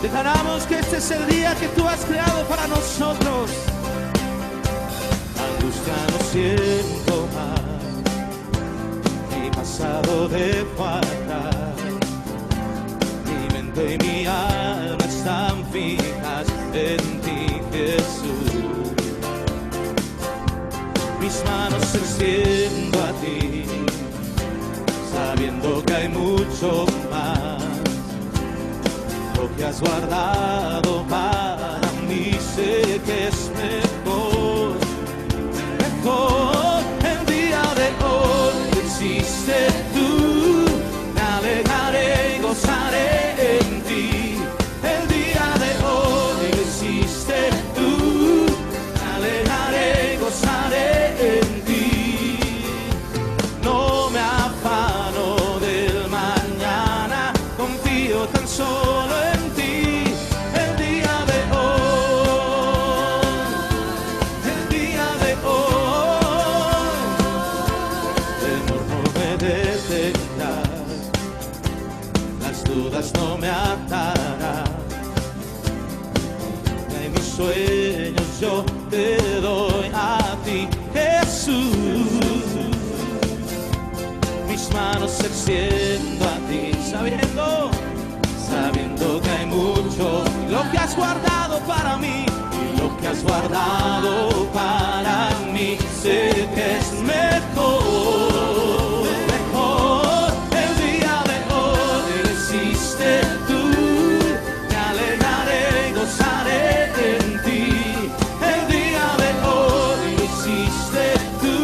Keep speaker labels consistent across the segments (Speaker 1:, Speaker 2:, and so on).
Speaker 1: Declaramos que este es el día que tú has creado para nosotros. Angustia no siento más, mi pasado dejo atrás. Mi mente y mi alma están fijas en ti, Jesús. Mis manos extiendo a ti, sabiendo que hay mucho más. Lo que has guardado para mí sé que es mejor, mejor. El día de hoy existe tú, me alegraré y gozaré en ti. El día de hoy existe tú, me alegraré y gozaré en ti. No me afano del mañana, confío tan solo en ti. El día de hoy, el día de hoy, temor no me detendrá, las dudas no me atarán. En mis sueños yo te doy a ti, Jesús. Mis manos se extiendo a ti, sabiendo que hay mucho. Lo que has guardado para mí, y lo que has guardado para mí, sé que es mejor, mejor. El día de hoy existe tú, me alegraré y gozaré en ti. El día de hoy existe tú,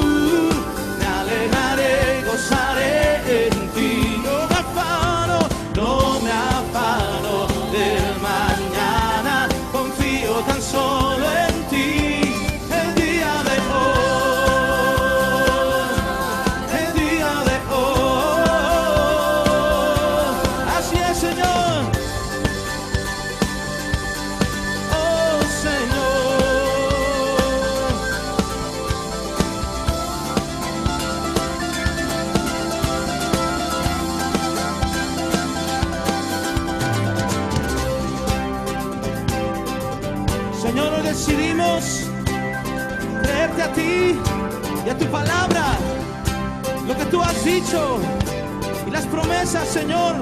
Speaker 1: me alegraré y gozaré en ti. No me afano, no me afano del mañana, confío tan solo en ti. El día de hoy, el día de hoy, así es, Señor. Oh, Señor. Señor, hoy decidimos creerte a ti y a tu palabra, lo que tú has dicho y las promesas, Señor,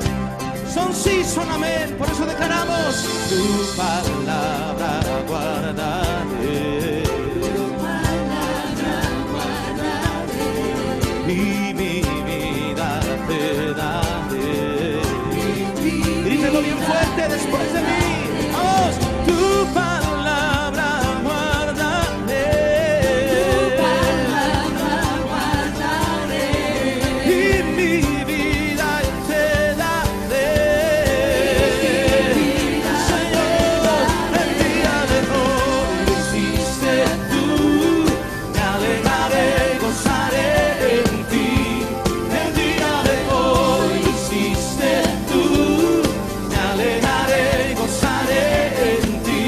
Speaker 1: son sí, son amén. Por eso declaramos: tu palabra guardaré, y mi vida te daré. Dímelo bien fuerte después de mí. Vamos, tu palabra guardaré, y mi vida te daré. Señor, el día de hoy existe tú, me alegraré y gozaré en ti. El día de hoy existe tú, me alegraré y gozaré en ti.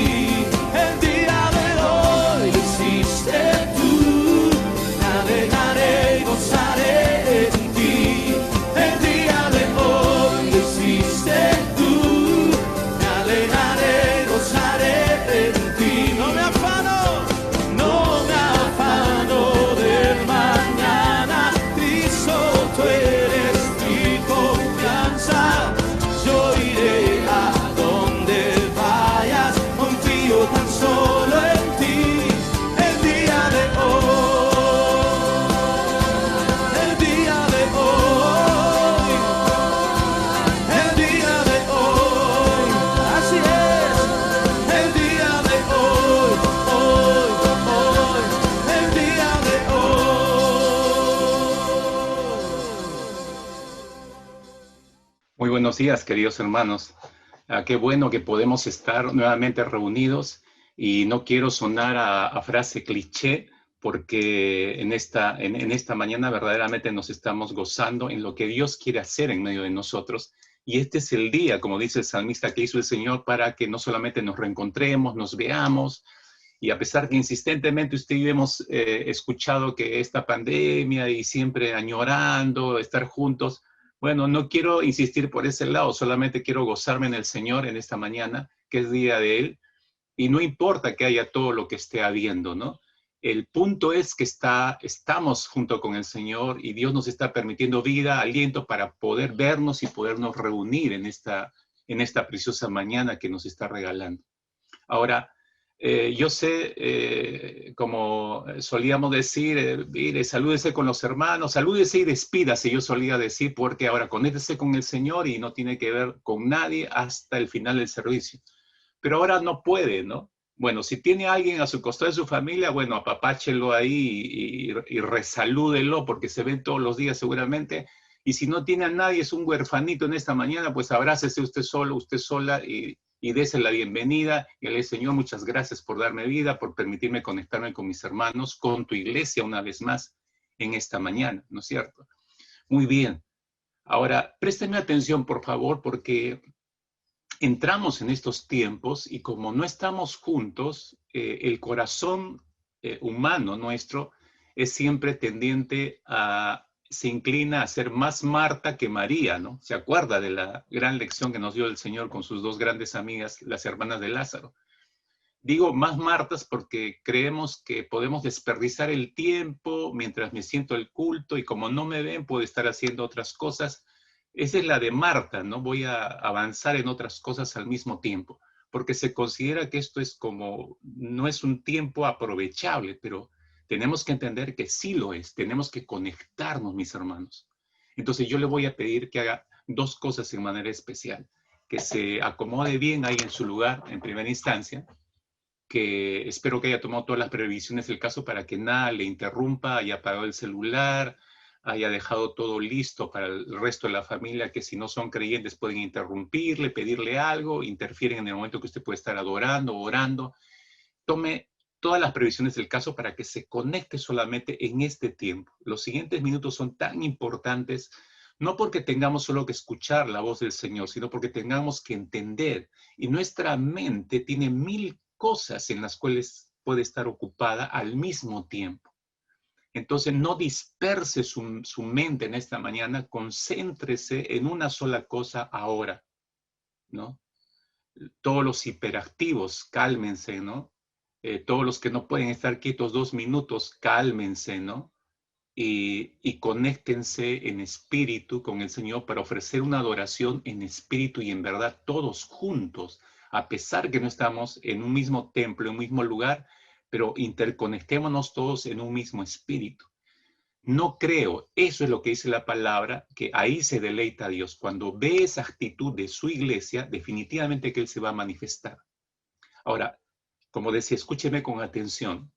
Speaker 1: El día de hoy existe tú, me alegraré y gozaré en ti. El día de hoy existe tú, me alegraré y gozaré en ti. No me afano, no me afano del mañana, Cristo, tú eres mi confianza. Yo iré a donde vayas, confío tan solo en ti. El día de hoy, el día de hoy, el día de hoy, así es. El día de hoy, hoy, hoy, el día de hoy.
Speaker 2: Muy buenos días, queridos hermanos. Qué bueno que podemos estar nuevamente reunidos, y no quiero sonar a frase cliché, porque en esta mañana verdaderamente nos estamos gozando en lo que Dios quiere hacer en medio de nosotros. Y este es el día, como dice el salmista, que hizo el Señor para que no solamente nos reencontremos, nos veamos. Y a pesar que insistentemente usted y yo hemos escuchado que esta pandemia y siempre añorando estar juntos, bueno, no quiero insistir por ese lado, solamente quiero gozarme en el Señor en esta mañana que es día de Él, y no importa que haya todo lo que esté habiendo, ¿no? El punto es que estamos junto con el Señor y Dios nos está permitiendo vida, aliento para poder vernos y podernos reunir en esta preciosa mañana que nos está regalando. Ahora, yo sé, como solíamos decir, mire, salúdese con los hermanos, salúdese y despídase, yo solía decir, porque ahora conéctese con el Señor y no tiene que ver con nadie hasta el final del servicio. Pero ahora no puede, ¿no? Bueno, si tiene a alguien a su costado de su familia, bueno, apapáchelo ahí y resalúdelo, porque se ven todos los días seguramente. Y si no tiene a nadie, es un huerfanito en esta mañana, pues abrácese usted solo, usted sola y dese la bienvenida. Y le dice, Señor, muchas gracias por darme vida, por permitirme conectarme con mis hermanos, con tu iglesia una vez más en esta mañana, ¿no es cierto? Muy bien. Ahora, présteme atención, por favor, porque entramos en estos tiempos y como no estamos juntos, el corazón humano nuestro es siempre tendiente se inclina a ser más Marta que María, ¿no? Se acuerda de la gran lección que nos dio el Señor con sus dos grandes amigas, las hermanas de Lázaro. Digo más Martas porque creemos que podemos desperdiciar el tiempo mientras me siento el culto y como no me ven, puedo estar haciendo otras cosas. Esa es la de Marta, ¿no? Voy a avanzar en otras cosas al mismo tiempo, porque se considera que esto es como, no es un tiempo aprovechable, pero tenemos que entender que sí lo es, tenemos que conectarnos, mis hermanos. Entonces yo le voy a pedir que haga dos cosas en manera especial, que se acomode bien ahí en su lugar en primera instancia, que espero que haya tomado todas las previsiones del caso para que nada le interrumpa, haya apagado el celular, haya dejado todo listo para el resto de la familia, que si no son creyentes pueden interrumpirle, pedirle algo, interfieren en el momento que usted puede estar adorando, orando. Tome todas las previsiones del caso para que se conecte solamente en este tiempo. Los siguientes minutos son tan importantes, no porque tengamos solo que escuchar la voz del Señor, sino porque tengamos que entender. Y nuestra mente tiene 1000 cosas en las cuales puede estar ocupada al mismo tiempo. Entonces, no disperse su mente en esta mañana, concéntrese en una sola cosa ahora, ¿no? Todos los hiperactivos, cálmense, ¿no? Todos los que no pueden estar quietos 2 minutos, cálmense, ¿no? Y conéctense en espíritu con el Señor para ofrecer una adoración en espíritu y en verdad, todos juntos, a pesar que no estamos en un mismo templo, en un mismo lugar, pero interconectémonos todos en un mismo espíritu. No creo, eso es lo que dice la palabra, que ahí se deleita a Dios. Cuando ve esa actitud de su iglesia, definitivamente que Él se va a manifestar. Ahora, como decía, escúcheme con atención.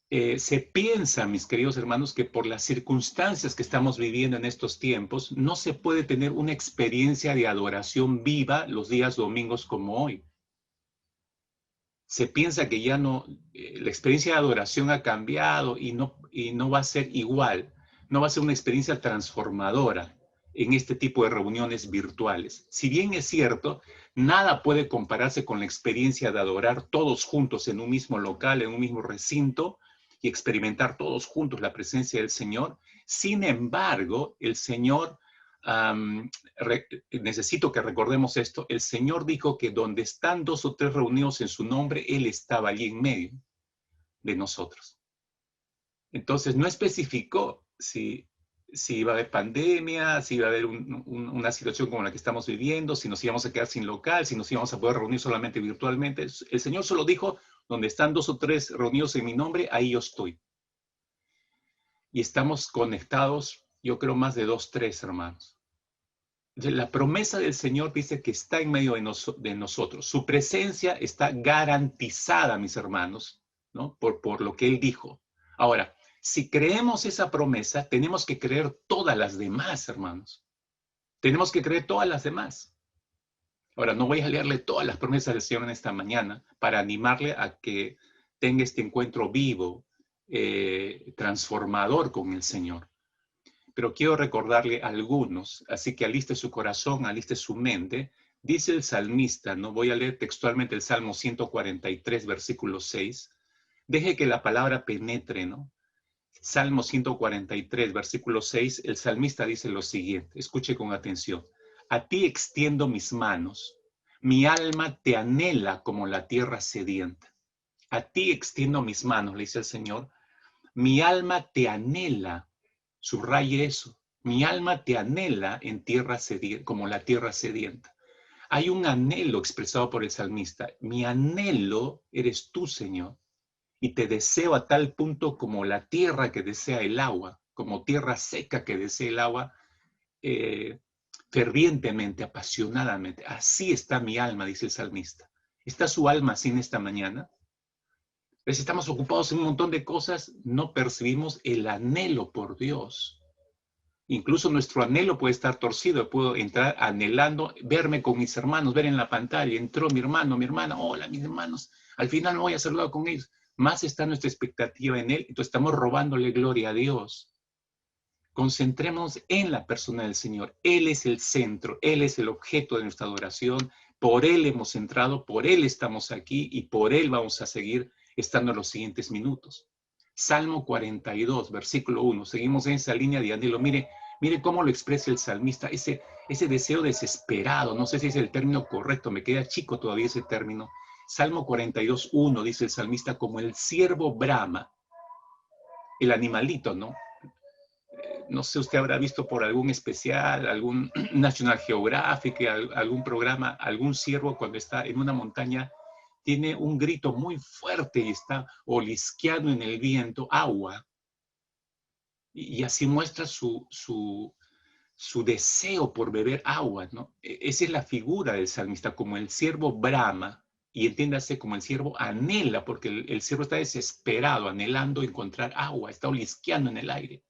Speaker 2: Se piensa, mis queridos hermanos, que por las circunstancias que estamos viviendo en estos tiempos, no se puede tener una experiencia de adoración viva los días domingos como hoy. Se piensa que ya no, la experiencia de adoración ha cambiado y no va a ser igual, no va a ser una experiencia transformadora en este tipo de reuniones virtuales. Si bien es cierto, nada puede compararse con la experiencia de adorar todos juntos en un mismo local, en un mismo recinto y experimentar todos juntos la presencia del Señor. Sin embargo, el Señor... necesito que recordemos esto, el Señor dijo que donde están 2 o 3 reunidos en su nombre, Él estaba allí en medio de nosotros. Entonces no especificó si iba a haber pandemia, si iba a haber una situación como la que estamos viviendo, si nos íbamos a quedar sin local, si nos íbamos a poder reunir solamente virtualmente. El Señor solo dijo, donde están 2 o 3 reunidos en mi nombre, ahí yo estoy. Y estamos conectados, yo creo, más de 2, 3 hermanos. La promesa del Señor dice que está en medio de nosotros. Su presencia está garantizada, mis hermanos, ¿no? Por lo que Él dijo. Ahora, si creemos esa promesa, tenemos que creer todas las demás, hermanos. Tenemos que creer todas las demás. Ahora, no voy a leerle todas las promesas del Señor en esta mañana para animarle a que tenga este encuentro vivo, transformador con el Señor. Pero quiero recordarle algunos, así que aliste su corazón, aliste su mente. Dice el salmista, no voy a leer textualmente el Salmo 143, versículo 6. Deje que la palabra penetre, ¿no? Salmo 143, versículo 6, el salmista dice lo siguiente, escuche con atención. A ti extiendo mis manos, Mi alma te anhela como la tierra sedienta. A ti extiendo mis manos, le dice el Señor. Mi alma te anhela. Subraye eso. Mi alma te anhela en tierra sedienta, como la tierra sedienta. Hay un anhelo expresado por el salmista. Mi anhelo eres tú, Señor. Y te deseo a tal punto como la tierra que desea el agua, como tierra seca que desea el agua, fervientemente, apasionadamente. Así está mi alma, dice el salmista. ¿Está su alma así en esta mañana? Pues estamos ocupados en un montón de cosas, no percibimos el anhelo por Dios. Incluso nuestro anhelo puede estar torcido. Puedo entrar anhelando verme con mis hermanos, ver en la pantalla. Entró mi hermano, mi hermana. Hola, mis hermanos. Al final no voy a saludar con ellos. Más está nuestra expectativa en Él. Entonces estamos robándole gloria a Dios. Concentrémonos en la persona del Señor. Él es el centro. Él es el objeto de nuestra adoración. Por Él hemos entrado, por Él estamos aquí y por Él vamos a seguir estando en los siguientes minutos. Salmo 42, versículo 1. Seguimos en esa línea de anhelo. Mire cómo lo expresa el salmista, ese deseo desesperado. No sé si es el término correcto, me queda chico todavía ese término. Salmo 42, 1, dice el salmista, como el ciervo brama, el animalito, ¿no? No sé, usted habrá visto por algún especial, algún National Geographic, algún programa, algún ciervo cuando está en una montaña, tiene un grito muy fuerte y está olisqueando en el viento agua. Y así muestra su deseo por beber agua, ¿no? Esa es la figura del salmista, como el ciervo brama, y entiéndase como el ciervo anhela, porque el ciervo está desesperado, anhelando encontrar agua, está olisqueando en el aire.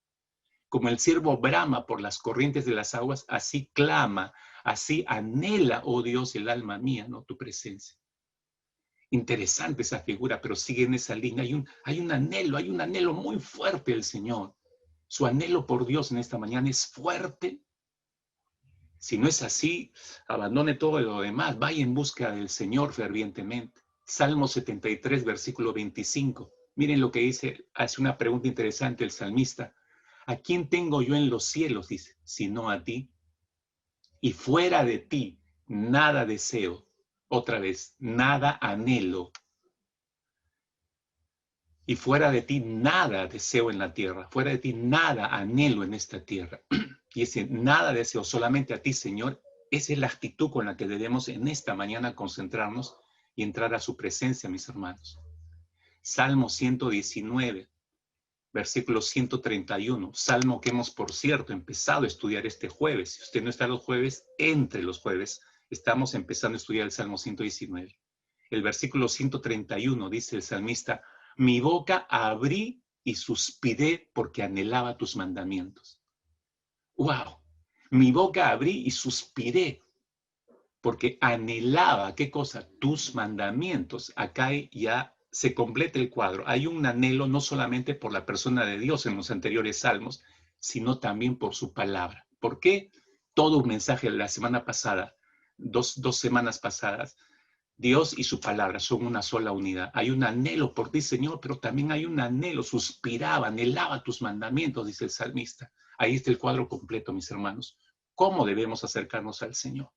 Speaker 2: Como el ciervo brama por las corrientes de las aguas, así clama, así anhela, oh Dios, el alma mía, ¿no? Tu presencia. Interesante esa figura, pero sigue en esa línea. Hay un anhelo muy fuerte del Señor. Su anhelo por Dios en esta mañana es fuerte. Si no es así, abandone todo lo demás. Vaya en busca del Señor fervientemente. Salmo 73, versículo 25. Miren lo que dice, hace una pregunta interesante el salmista. ¿A quién tengo yo en los cielos? Dice, sino a ti. Y fuera de ti, nada deseo. Otra vez, nada anhelo. Y fuera de ti, nada deseo en la tierra. Fuera de ti, nada anhelo en esta tierra. Y ese nada deseo, solamente a ti, Señor. Esa es la actitud con la que debemos en esta mañana concentrarnos y entrar a su presencia, mis hermanos. Salmo 119, versículo 131. Salmo que hemos, por cierto, empezado a estudiar este jueves. Si usted no está los jueves, entre los jueves. Estamos empezando a estudiar el Salmo 119. El versículo 131 dice el salmista, mi boca abrí y suspiré porque anhelaba tus mandamientos. ¡Wow! Mi boca abrí y suspiré porque anhelaba, ¿qué cosa? Tus mandamientos. Acá ya se completa el cuadro. Hay un anhelo no solamente por la persona de Dios en los anteriores salmos, sino también por su palabra. ¿Por qué? Todo un mensaje de la semana pasada, dos semanas pasadas, Dios y su palabra son una sola unidad. Hay un anhelo por ti, Señor, pero también hay un anhelo, suspiraba, anhelaba tus mandamientos, dice el salmista. Ahí está el cuadro completo, mis hermanos. ¿Cómo debemos acercarnos al Señor?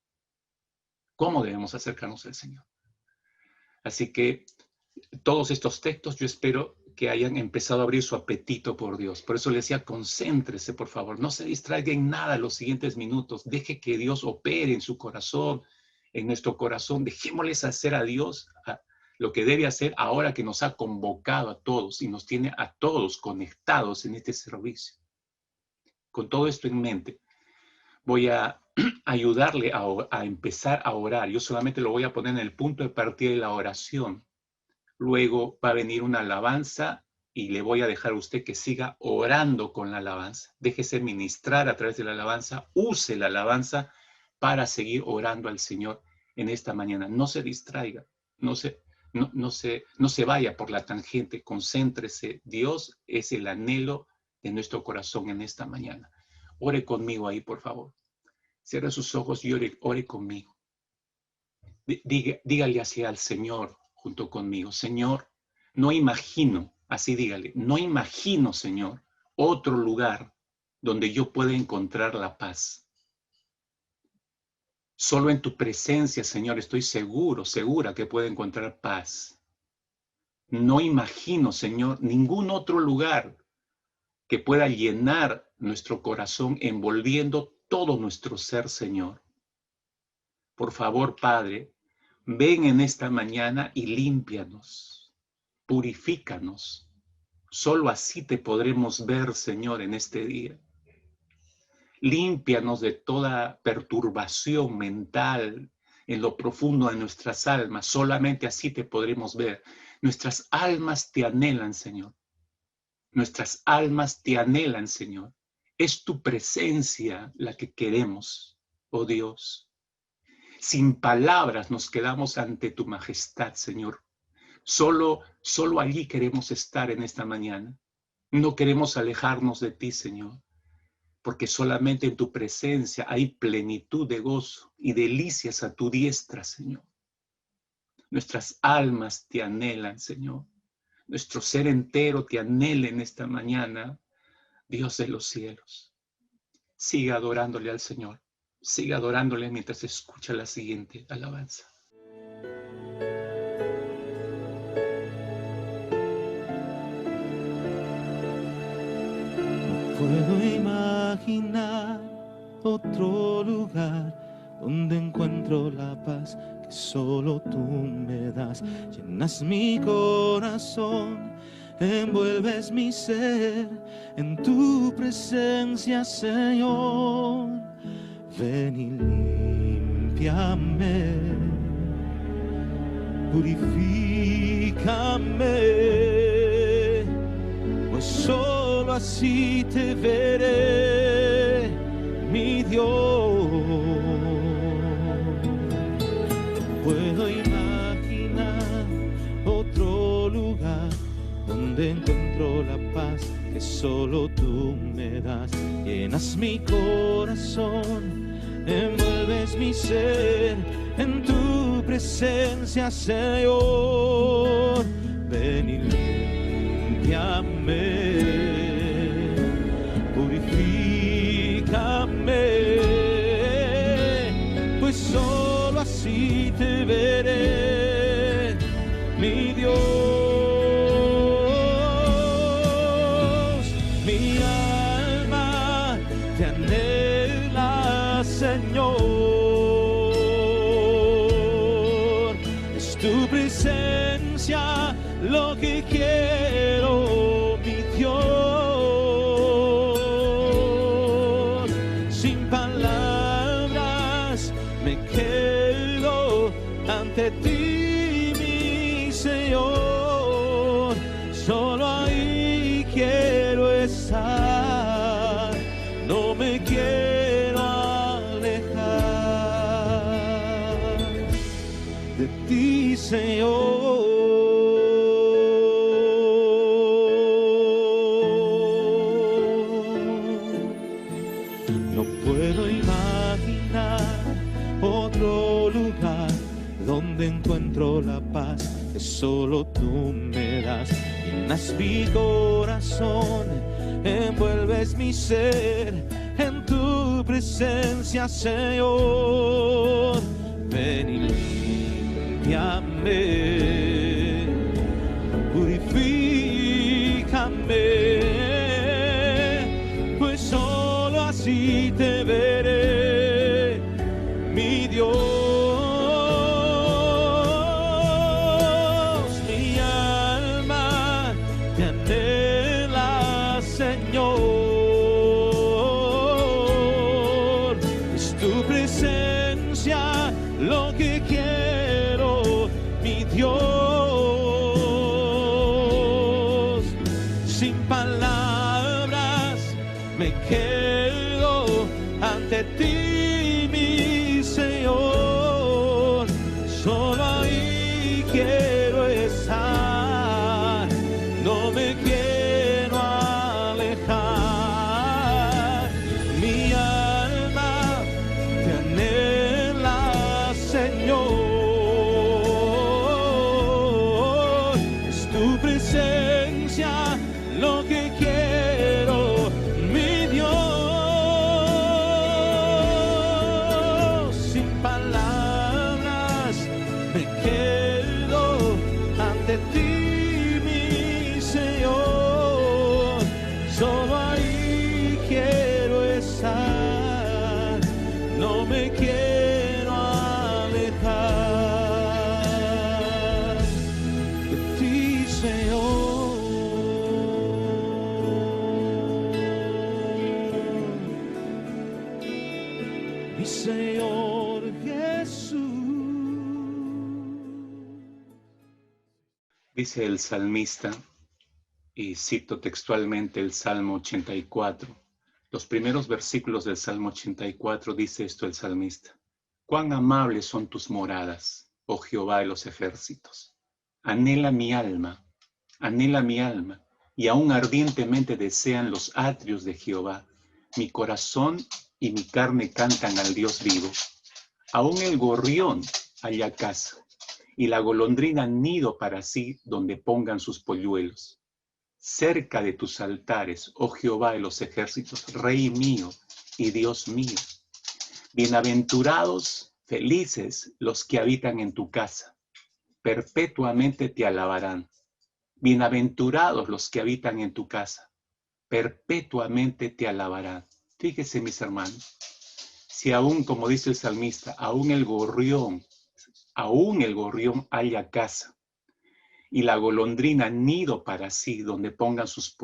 Speaker 2: ¿Cómo debemos acercarnos al Señor? Así que todos estos textos yo espero que hayan empezado a abrir su apetito por Dios. Por eso le decía, concéntrese, por favor. No se distraiga en nada los siguientes minutos. Deje que Dios opere en su corazón, en nuestro corazón. Dejémosles hacer a Dios lo que debe hacer ahora que nos ha convocado a todos y nos tiene a todos conectados en este servicio. Con todo esto en mente, voy a ayudarle a empezar a orar. Yo solamente lo voy a poner en el punto de partida de la oración. Luego va a venir una alabanza y le voy a dejar a usted que siga orando con la alabanza. Déjese ministrar a través de la alabanza. Use la alabanza para seguir orando al Señor en esta mañana. No se distraiga, no se vaya por la tangente. Concéntrese. Dios es el anhelo de nuestro corazón en esta mañana. Ore conmigo ahí, por favor. Cierre sus ojos y ore conmigo. Dígale así al Señor junto conmigo. Señor, no imagino, así dígale, no imagino, Señor, otro lugar donde yo pueda encontrar la paz. Solo en tu presencia, Señor, estoy segura que puedo encontrar paz. No imagino, Señor, ningún otro lugar que pueda llenar nuestro corazón, envolviendo todo nuestro ser, Señor. Por favor, Padre, ven en esta mañana y límpianos, purifícanos. Solo así te podremos ver, Señor, en este día. Límpianos de toda perturbación mental en lo profundo de nuestras almas. Solamente así te podremos ver. Nuestras almas te anhelan, Señor. Nuestras almas te anhelan, Señor. Es tu presencia la que queremos, oh Dios. Sin palabras nos quedamos ante tu majestad, Señor. Solo allí queremos estar en esta mañana. No queremos alejarnos de ti, Señor, porque solamente en tu presencia hay plenitud de gozo y delicias a tu diestra, Señor. Nuestras almas te anhelan, Señor. Nuestro ser entero te anhela en esta mañana, Dios de los cielos. Siga adorándole al Señor. Siga adorándole mientras escucha la siguiente alabanza.
Speaker 1: Puedo imaginar otro lugar donde encuentro la paz que solo tú me das. Llenas mi corazón, envuelves mi ser en tu presencia, Señor. Ven y límpiame, purifícame, pues solo así te veré, mi Dios. Puedo imaginar otro lugar donde encuentro la paz que solo tú me das. Llenas mi corazón, envuelves mi ser en tu presencia, Señor. Ven y límpiame, purifícame, pues solo así te veré, mi Dios. Mi alma te anhela, Señor. Es tu presencia lo que quiero, mi Dios. Sin palabras me quedo ante ti, mi Señor. Solo ahí quiero estar, no me quiero alejar de ti, Señor. No puedo imaginar otro lugar donde encuentro la paz que solo tú me das. Llenas mi corazón, envuelves mi ser en tu presencia, Señor. Ven y límpiame, purifícame, pues solo así te veré, mi Dios. Mi alma te anhela, Señor. Es tu presencia lo que quiero, mi Dios. Sin palabras me quedo ante ti, mi Señor. Solo ahí quiero estar, no me quiero alejar. Mi alma te anhela, Señor. Es tu presencia lo que quiero, mi Dios. Sin palabras me quedo ante ti, mi Señor, solo ahí quiero estar, no me quiero alejar de ti, Señor. Mi Señor Jesús.
Speaker 2: Dice el salmista, y cito textualmente el Salmo 84. Los primeros versículos del Salmo 84 dice esto el salmista. Cuán amables son tus moradas, oh Jehová de los ejércitos. Anhela mi alma, y aún ardientemente desean los atrios de Jehová. Mi corazón y mi carne cantan al Dios vivo. Aún el gorrión halla casa, y la golondrina nido para sí donde pongan sus polluelos. Cerca de tus altares, oh Jehová de los ejércitos, Rey mío y Dios mío. Bienaventurados, felices los que habitan en tu casa, perpetuamente te alabarán. Bienaventurados los que habitan en tu casa, perpetuamente te alabarán. Fíjese, mis hermanos, si aún, como dice el salmista, aún el gorrión halla casa, y la golondrina nido para sí, donde pongan sus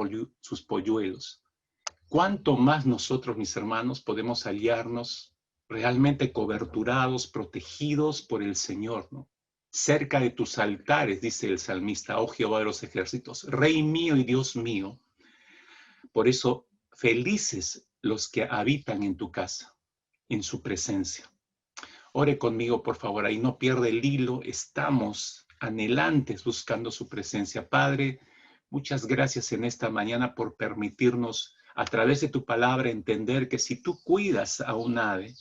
Speaker 2: polluelos. ¿Cuánto más nosotros, mis hermanos, podemos hallarnos realmente coberturados, protegidos por el Señor, ¿no? Cerca de tus altares, dice el salmista, oh Jehová de los ejércitos, Rey mío y Dios mío. Por eso, felices los que habitan en tu casa, en su presencia. Ore conmigo, por favor, ahí no pierde el hilo, estamos anhelantes buscando su presencia. Padre, muchas gracias en esta mañana por permitirnos a través de tu palabra entender que si tú cuidas a un ave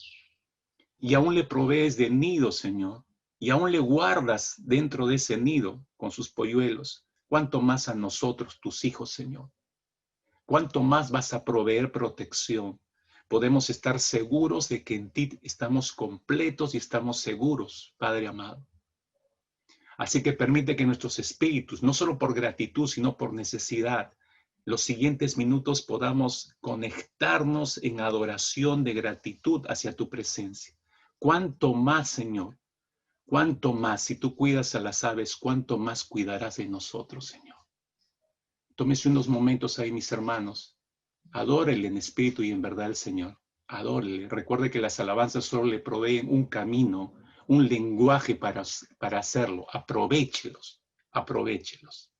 Speaker 2: y aún le provees de nido, Señor, y aún le guardas dentro de ese nido con sus polluelos, ¿cuánto más a nosotros, tus hijos, Señor? ¿Cuánto más vas a proveer protección? Podemos estar seguros de que en ti estamos completos y estamos seguros, Padre amado. Así que permite que nuestros espíritus, no solo por gratitud, sino por necesidad, los siguientes minutos podamos conectarnos en adoración de gratitud hacia tu presencia. ¿Cuánto más, Señor? ¿Cuánto más? Si tú cuidas a las aves, ¿cuánto más cuidarás de nosotros, Señor? Tómese unos momentos ahí, mis hermanos. Adórele en espíritu y en verdad al Señor. Adórele. Recuerde que las alabanzas solo le proveen un camino, un lenguaje para hacerlo. Aprovéchelos, aprovéchelos.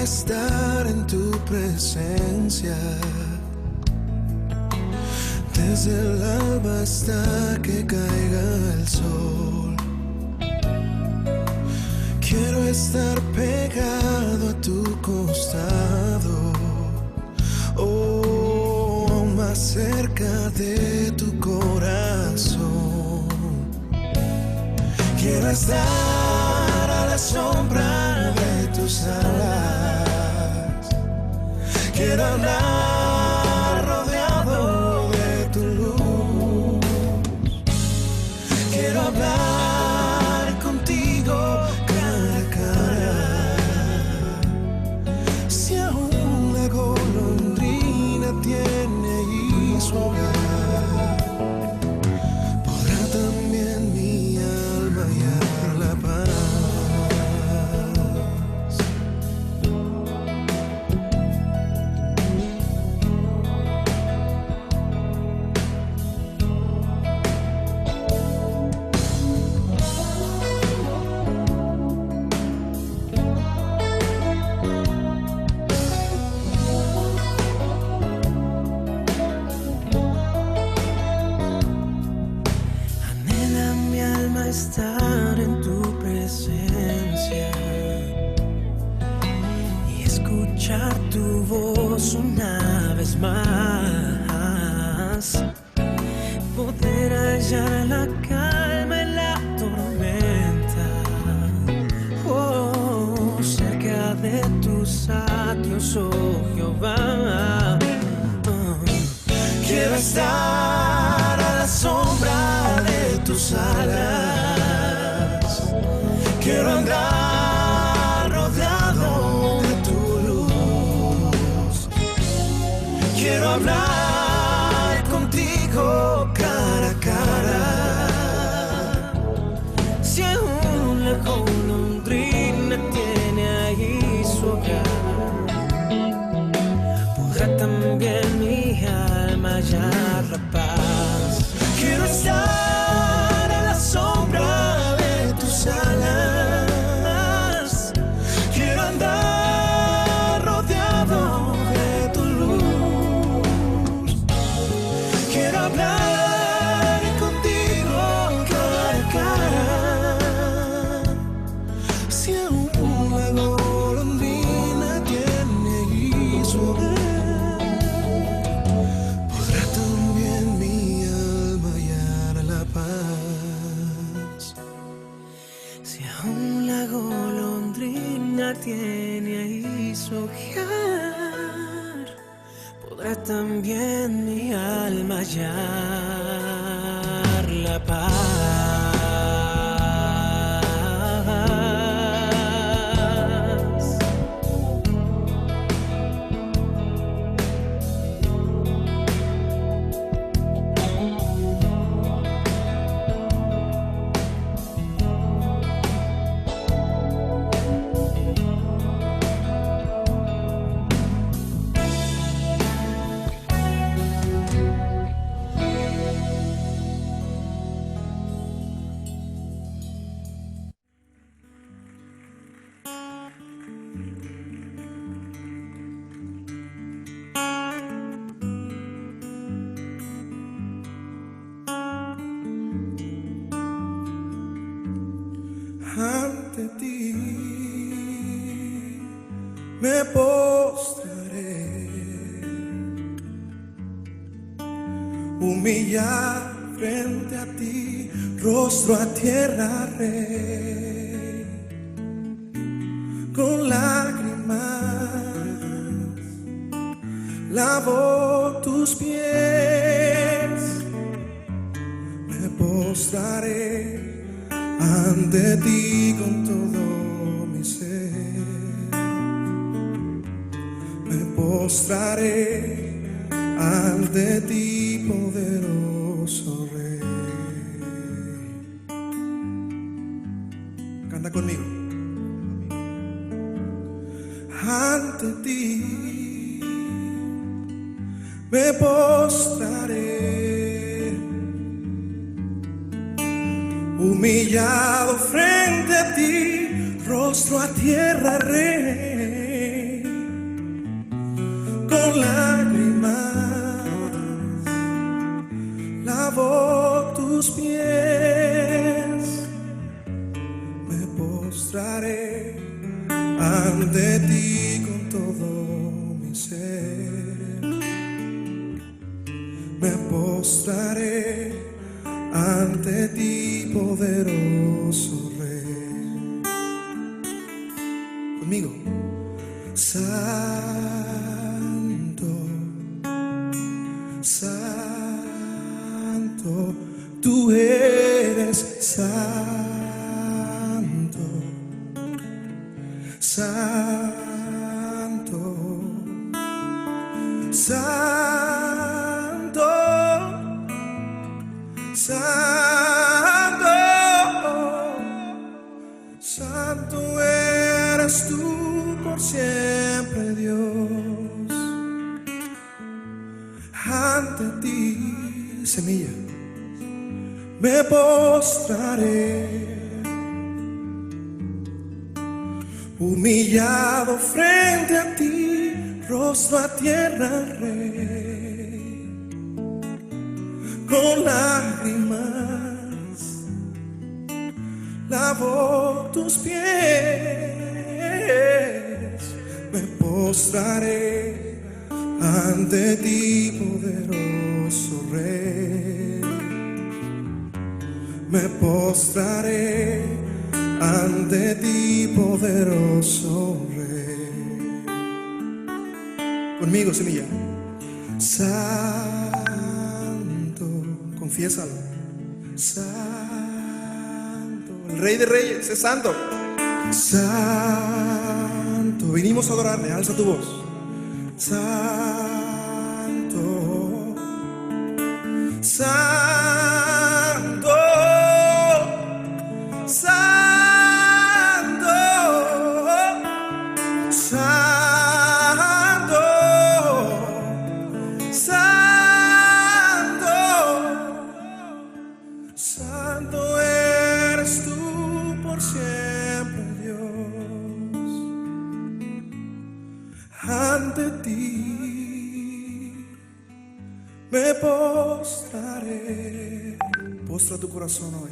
Speaker 3: Estar en tu presencia desde el alba hasta que caiga el sol. Quiero estar pegado a tu costado, oh, más cerca de tu corazón. Quiero estar a la sombra de tus alas. Quiero andar rodeado de tu luz. Quiero hablar contigo cara a cara. Si aún la golondrina tiene ahí su hogar, podrá también mi alma hallar la paz. escuchar tu voz una vez más, poder hallar la calma en la tormenta, oh, cerca de tus atrios, oh Jehová. Quiero estar a la sombra de tus alas, quiero andar rodeado de tu luz, quiero hablar contigo cara a cara. Si aún la golondrina tiene ahí su hogar, podrá también mi alma hallar la paz. Quiero estar a la sombra de tus alas, quiero andar rodeado de tu luz, quiero hablar contigo cara a cara. Si aún la golondrina tiene ahí su hogar, podrá también mi alma hallar la paz. Si aún la golondrina tiene ahí su hogar, podrá también mi alma hallar la paz. Ante ti me postraré, humillar frente a ti, rostro a tierra, Rey, con lágrimas lavo tus pies, me postraré ante ti con todo mi ser, me postraré ante ti, poderoso Rey. Canta conmigo. Ante ti me postraré, humillado frente a ti, rostro a tierra, Rey, con lágrimas lavo tus pies, me postraré ante ti con todo mi ser, me postraré ante ti, poderoso Rey. Conmigo. Santo, santo, tú eres santo, santo, santo, santo, santo eres tú por siempre, Dios. Ante ti, semilla, me postraré, humillado frente a ti, rostro a tierra, Rey, con lágrimas lavo tus pies, me postraré ante ti, poderoso Rey. Me postraré ante ti, poderoso Rey. Conmigo, semilla. Santo, confiésalo. Santo, el Rey de Reyes es santo. Santo, vinimos a adorarle, alza tu voz. Santo, santo, santo, santo, santo, santo eres tú por siempre, Dios. Ante ti me postraré. Postra tu corazón hoy.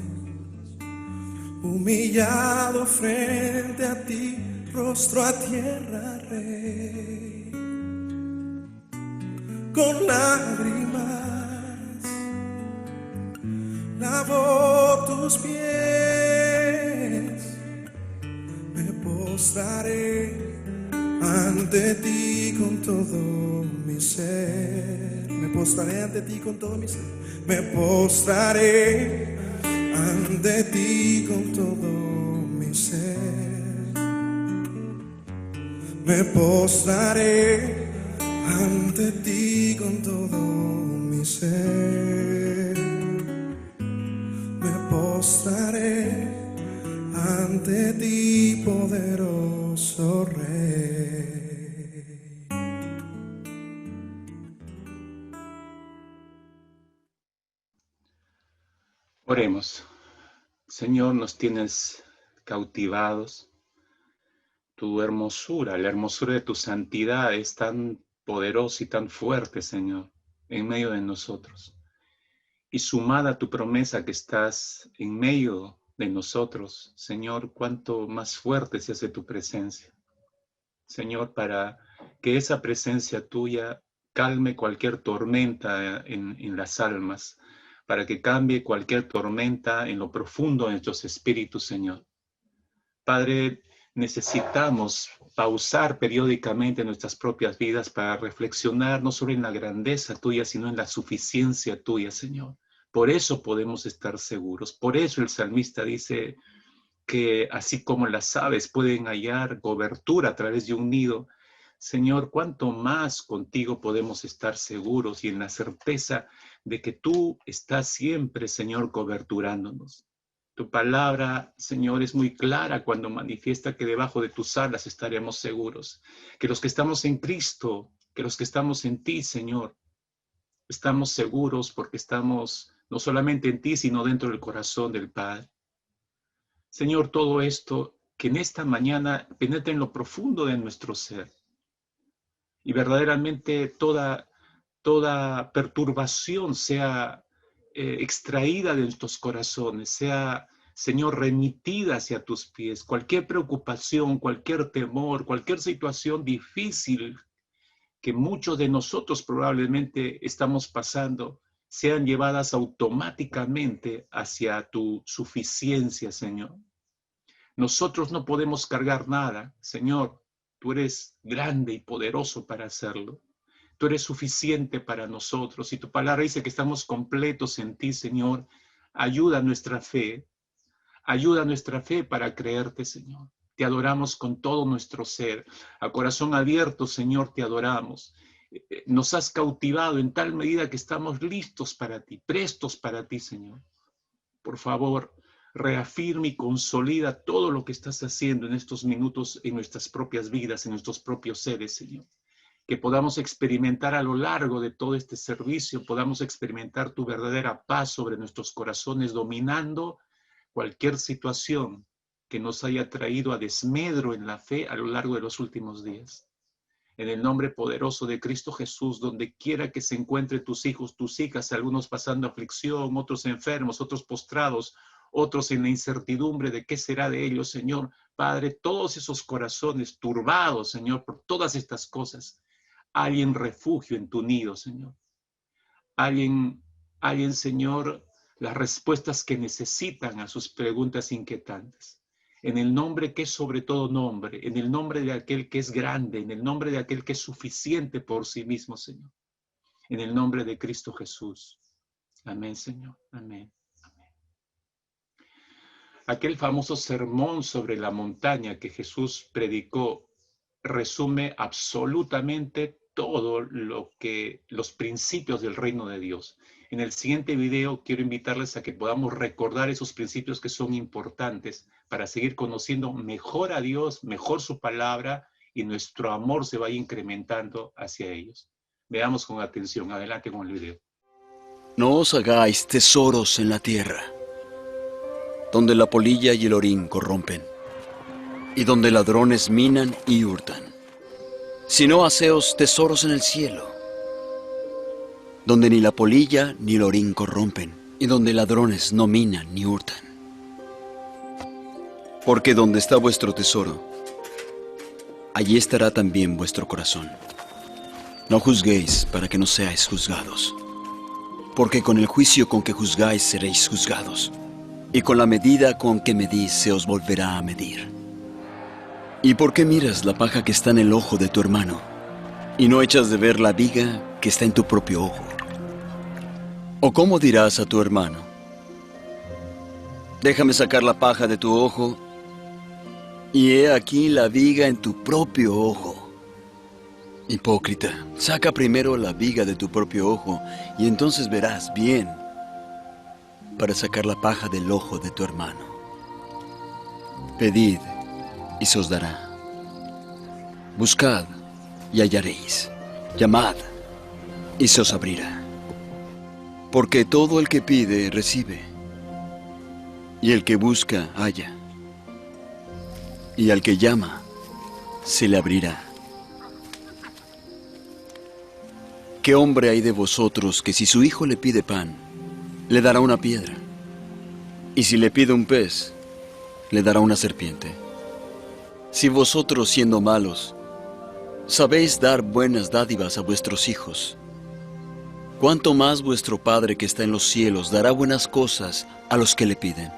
Speaker 3: Humillado frente a ti, rostro a tierra, Rey. Con lágrimas lavo tus pies. Me postraré ante ti con todo mi ser. Me postraré ante ti con todo mi ser. Me postraré ante ti con todo mi ser. Me postraré ante ti con todo mi ser. Me postraré ante ti, poderoso Rey.
Speaker 2: Oremos. Señor, nos tienes cautivados. Tu hermosura, la hermosura de tu santidad es tan poderosa y tan fuerte, Señor, en medio de nosotros. Y sumada a tu promesa que estás en medio de nosotros, Señor, cuánto más fuerte se hace tu presencia. Señor, para que esa presencia tuya calme cualquier tormenta en las almas, para que cambie cualquier tormenta en lo profundo de nuestros espíritus, Señor. Padre, necesitamos pausar periódicamente nuestras propias vidas para reflexionar no solo en la grandeza tuya, sino en la suficiencia tuya, Señor. Por eso podemos estar seguros. Por eso el salmista dice que así como las aves pueden hallar cobertura a través de un nido, Señor, cuánto más contigo podemos estar seguros y en la certeza de que tú estás siempre, Señor, coberturándonos. Tu palabra, Señor, es muy clara cuando manifiesta que debajo de tus alas estaremos seguros. Que los que estamos en Cristo, que los que estamos en ti, Señor, estamos seguros porque estamos no solamente en ti, sino dentro del corazón del Padre. Señor, todo esto, que en esta mañana penetre en lo profundo de nuestro ser. Y verdaderamente toda perturbación sea extraída de nuestros corazones, sea, Señor, remitida hacia tus pies. Cualquier preocupación, cualquier temor, cualquier situación difícil que muchos de nosotros probablemente estamos pasando, sean llevadas automáticamente hacia tu suficiencia, Señor. Nosotros no podemos cargar nada, Señor. Tú eres grande y poderoso para hacerlo. Tú eres suficiente para nosotros. Y tu palabra dice que estamos completos en ti, Señor. Ayuda nuestra fe. Ayuda nuestra fe para creerte, Señor. Te adoramos con todo nuestro ser. A corazón abierto, Señor, te adoramos. Nos has cautivado en tal medida que estamos listos para ti, prestos para ti, Señor. Por favor, reafirma y consolida todo lo que estás haciendo en estos minutos en nuestras propias vidas, en nuestros propios seres, Señor. Que podamos experimentar a lo largo de todo este servicio, podamos experimentar tu verdadera paz sobre nuestros corazones, dominando cualquier situación que nos haya traído a desmedro en la fe a lo largo de los últimos días. En el nombre poderoso de Cristo Jesús, donde quiera que se encuentren tus hijos, tus hijas, algunos pasando aflicción, otros enfermos, otros postrados, otros en la incertidumbre de qué será de ellos, Señor. Padre, todos esos corazones turbados, Señor, por todas estas cosas, alguien refugio en tu nido, Señor. Alguien, Señor, las respuestas que necesitan a sus preguntas inquietantes. En el nombre que es sobre todo nombre, en el nombre de aquel que es grande, en el nombre de aquel que es suficiente por sí mismo, Señor. En el nombre de Cristo Jesús. Amén, Señor. Amén. Amén. Aquel famoso sermón sobre la montaña que Jesús predicó resume absolutamente todo los principios del reino de Dios. En el siguiente video quiero invitarles a que podamos recordar esos principios que son importantes para seguir conociendo mejor a Dios, mejor su palabra, y nuestro amor se vaya incrementando hacia ellos. Veamos con atención. Adelante con el video.
Speaker 4: No os hagáis tesoros en la tierra, donde la polilla y el orín corrompen, y donde ladrones minan y hurtan. Sino haceos tesoros en el cielo, donde ni la polilla ni el orín corrompen, y donde ladrones no minan ni hurtan. Porque donde está vuestro tesoro, allí estará también vuestro corazón. No juzguéis para que no seáis juzgados, porque con el juicio con que juzgáis seréis juzgados, y con la medida con que medís se os volverá a medir. ¿Y por qué miras la paja que está en el ojo de tu hermano, y no echas de ver la viga que está en tu propio ojo? ¿O cómo dirás a tu hermano: déjame sacar la paja de tu ojo, y he aquí la viga en tu propio ojo? Hipócrita, saca primero la viga de tu propio ojo, y entonces verás bien para sacar la paja del ojo de tu hermano. Pedid, y se os dará. Buscad, y hallaréis. Llamad, y se os abrirá. Porque todo el que pide, recibe. Y el que busca, halla. Y al que llama, se le abrirá. ¿Qué hombre hay de vosotros que si su hijo le pide pan, le dará una piedra? Y si le pide un pez, le dará una serpiente. Si vosotros, siendo malos, sabéis dar buenas dádivas a vuestros hijos, ¿cuánto más vuestro Padre que está en los cielos dará buenas cosas a los que le piden?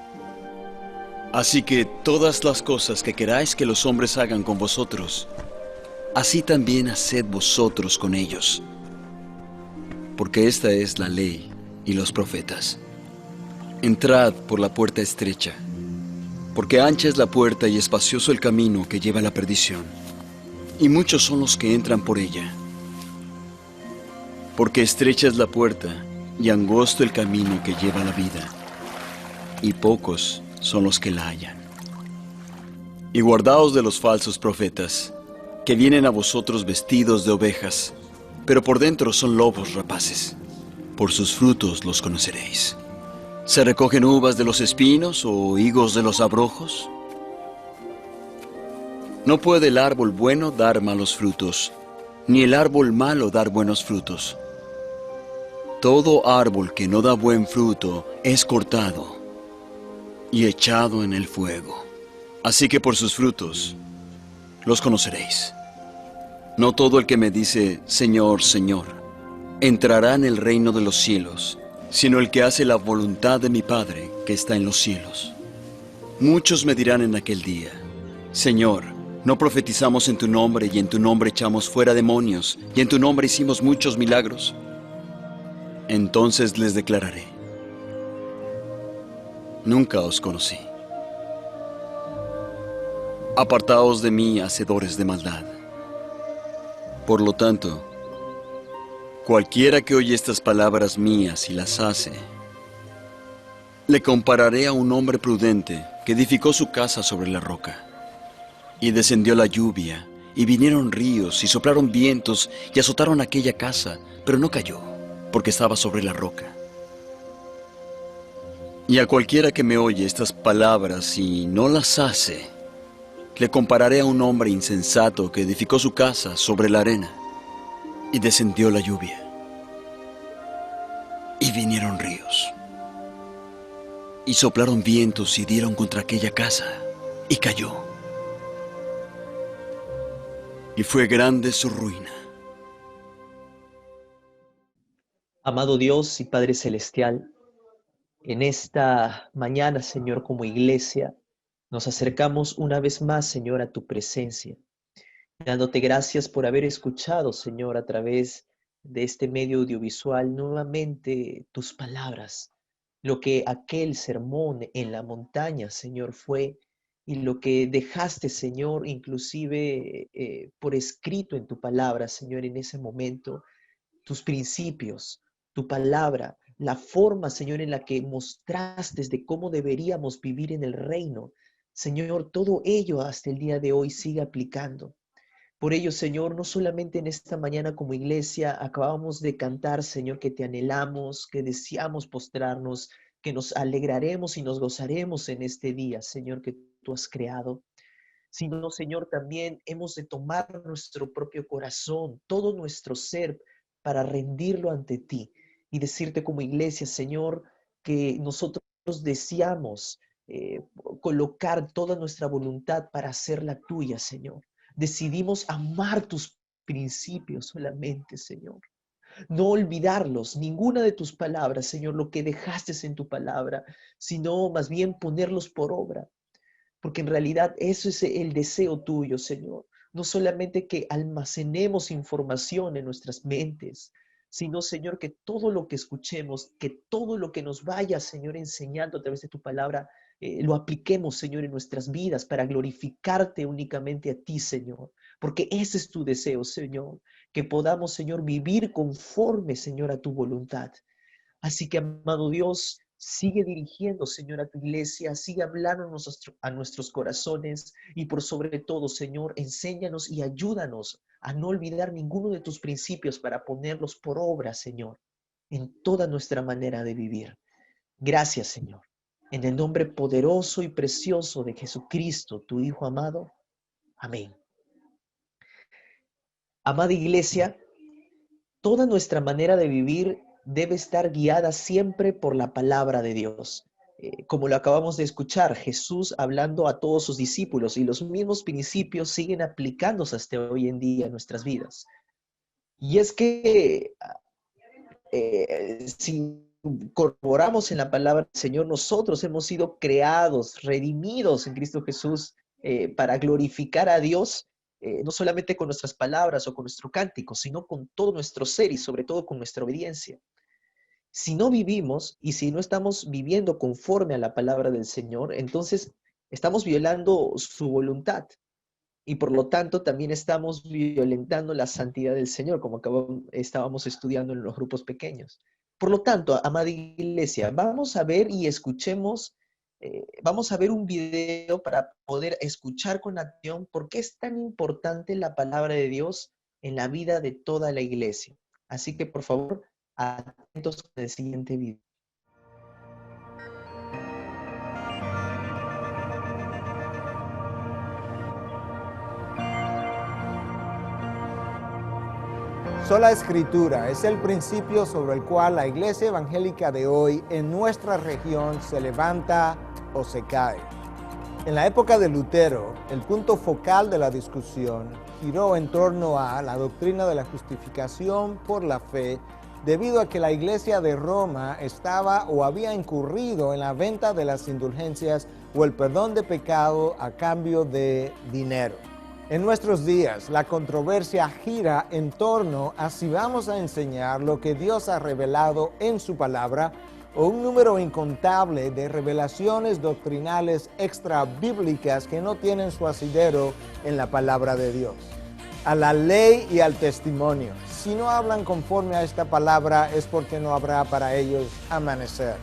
Speaker 4: Así que todas las cosas que queráis que los hombres hagan con vosotros, así también haced vosotros con ellos. Porque esta es la ley y los profetas. Entrad por la puerta estrecha, porque ancha es la puerta y espacioso el camino que lleva a la perdición, y muchos son los que entran por ella. Porque estrecha es la puerta y angosto el camino que lleva a la vida, y pocos son los que la hallan. Y guardaos de los falsos profetas, que vienen a vosotros vestidos de ovejas, pero por dentro son lobos rapaces. Por sus frutos los conoceréis. ¿Se recogen uvas de los espinos o higos de los abrojos? No puede el árbol bueno dar malos frutos, ni el árbol malo dar buenos frutos. Todo árbol que no da buen fruto es cortado y echado en el fuego. Así que por sus frutos los conoceréis. No todo el que me dice, Señor, Señor, entrará en el reino de los cielos, sino el que hace la voluntad de mi Padre que está en los cielos. Muchos me dirán en aquel día, Señor, ¿no profetizamos en tu nombre y en tu nombre echamos fuera demonios y en tu nombre hicimos muchos milagros? Entonces les declararé, nunca os conocí. Apartaos de mí, hacedores de maldad. Por lo tanto, cualquiera que oye estas palabras mías y las hace, le compararé a un hombre prudente que edificó su casa sobre la roca. Y descendió la lluvia, y vinieron ríos, y soplaron vientos, y azotaron aquella casa, pero no cayó, porque estaba sobre la roca. Y a cualquiera que me oye estas palabras y no las hace, le compararé a un hombre insensato que edificó su casa sobre la arena, y descendió la lluvia, y vinieron ríos, Y soplaron vientos y dieron contra aquella casa, y cayó. Y fue grande su ruina.
Speaker 5: Amado Dios y Padre Celestial, en esta mañana, Señor, como iglesia, nos acercamos una vez más, Señor, a tu presencia, dándote gracias por haber escuchado, Señor, a través de este medio audiovisual nuevamente tus palabras, lo que aquel sermón en la montaña, Señor, fue, y lo que dejaste, Señor, inclusive por escrito en tu palabra, Señor, en ese momento, tus principios, tu palabra, la forma, Señor, en la que mostraste de cómo deberíamos vivir en el reino. Señor, todo ello hasta el día de hoy sigue aplicando. Por ello, Señor, no solamente en esta mañana como iglesia acabamos de cantar, Señor, que te anhelamos, que deseamos postrarnos, que nos alegraremos y nos gozaremos en este día, Señor, que tú has creado, sino, Señor, también hemos de tomar nuestro propio corazón, todo nuestro ser, para rendirlo ante ti y decirte como iglesia, Señor, que nosotros deseamos colocar toda nuestra voluntad para hacerla tuya, Señor. Decidimos amar tus principios solamente, Señor. No olvidarlos, ninguna de tus palabras, Señor, lo que dejaste en tu palabra, sino más bien ponerlos por obra. Porque en realidad eso es el deseo tuyo, Señor. No solamente que almacenemos información en nuestras mentes, sino, Señor, que todo lo que escuchemos, que todo lo que nos vaya, Señor, enseñando a través de tu palabra, lo apliquemos, Señor, en nuestras vidas para glorificarte únicamente a ti, Señor. Porque ese es tu deseo, Señor, que podamos, Señor, vivir conforme, Señor, a tu voluntad. Así que, amado Dios, sigue dirigiendo, Señor, a tu iglesia, sigue hablando a nuestros corazones y por sobre todo, Señor, enséñanos y ayúdanos a no olvidar ninguno de tus principios para ponerlos por obra, Señor, en toda nuestra manera de vivir. Gracias, Señor. En el nombre poderoso y precioso de Jesucristo, tu Hijo amado. Amén. Amada iglesia, toda nuestra manera de vivir debe estar guiada siempre por la palabra de Dios. Como lo acabamos de escuchar, Jesús hablando a todos sus discípulos, y los mismos principios siguen aplicándose hasta hoy en día en nuestras vidas. Y es que si incorporamos en la palabra del Señor, nosotros hemos sido creados, redimidos en Cristo Jesús para glorificar a Dios, no solamente con nuestras palabras o con nuestro cántico, sino con todo nuestro ser y sobre todo con nuestra obediencia. Si no vivimos y si no estamos viviendo conforme a la palabra del Señor, entonces estamos violando su voluntad y por lo tanto también estamos violentando la santidad del Señor, como estábamos estudiando en los grupos pequeños. Por lo tanto, amada iglesia, vamos a ver y escuchemos, vamos a ver un video para poder escuchar con atención por qué es tan importante la palabra de Dios en la vida de toda la iglesia. Así que, por favor, atentos con el siguiente video.
Speaker 6: Sola Escritura es el principio sobre el cual la iglesia evangélica de hoy en nuestra región se levanta o se cae. En la época de Lutero, el punto focal de la discusión giró en torno a la doctrina de la justificación por la fe, debido a que la iglesia de Roma estaba o había incurrido en la venta de las indulgencias o el perdón de pecado a cambio de dinero. En nuestros días, la controversia gira en torno a si vamos a enseñar lo que Dios ha revelado en su palabra o un número incontable de revelaciones doctrinales extrabíblicas que no tienen su asidero en la palabra de Dios. A la ley y al testimonio. Si no hablan conforme a esta palabra es porque no habrá para ellos amanecer.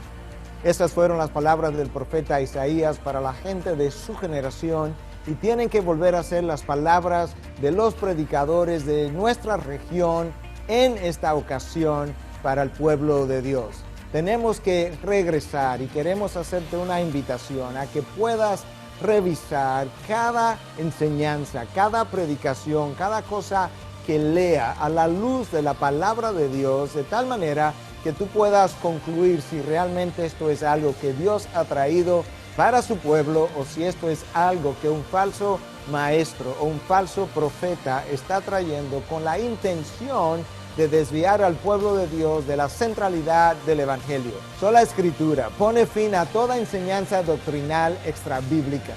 Speaker 6: Estas fueron las palabras del profeta Isaías para la gente de su generación y tienen que volver a ser las palabras de los predicadores de nuestra región en esta ocasión para el pueblo de Dios. Tenemos que regresar y queremos hacerte una invitación a que puedas revisar cada enseñanza, cada predicación, cada cosa que lea a la luz de la palabra de Dios, de tal manera que tú puedas concluir si realmente esto es algo que Dios ha traído para su pueblo o si esto es algo que un falso maestro o un falso profeta está trayendo con la intención de desviar al pueblo de Dios de la centralidad del Evangelio. Sola Escritura pone fin a toda enseñanza doctrinal extrabíblica.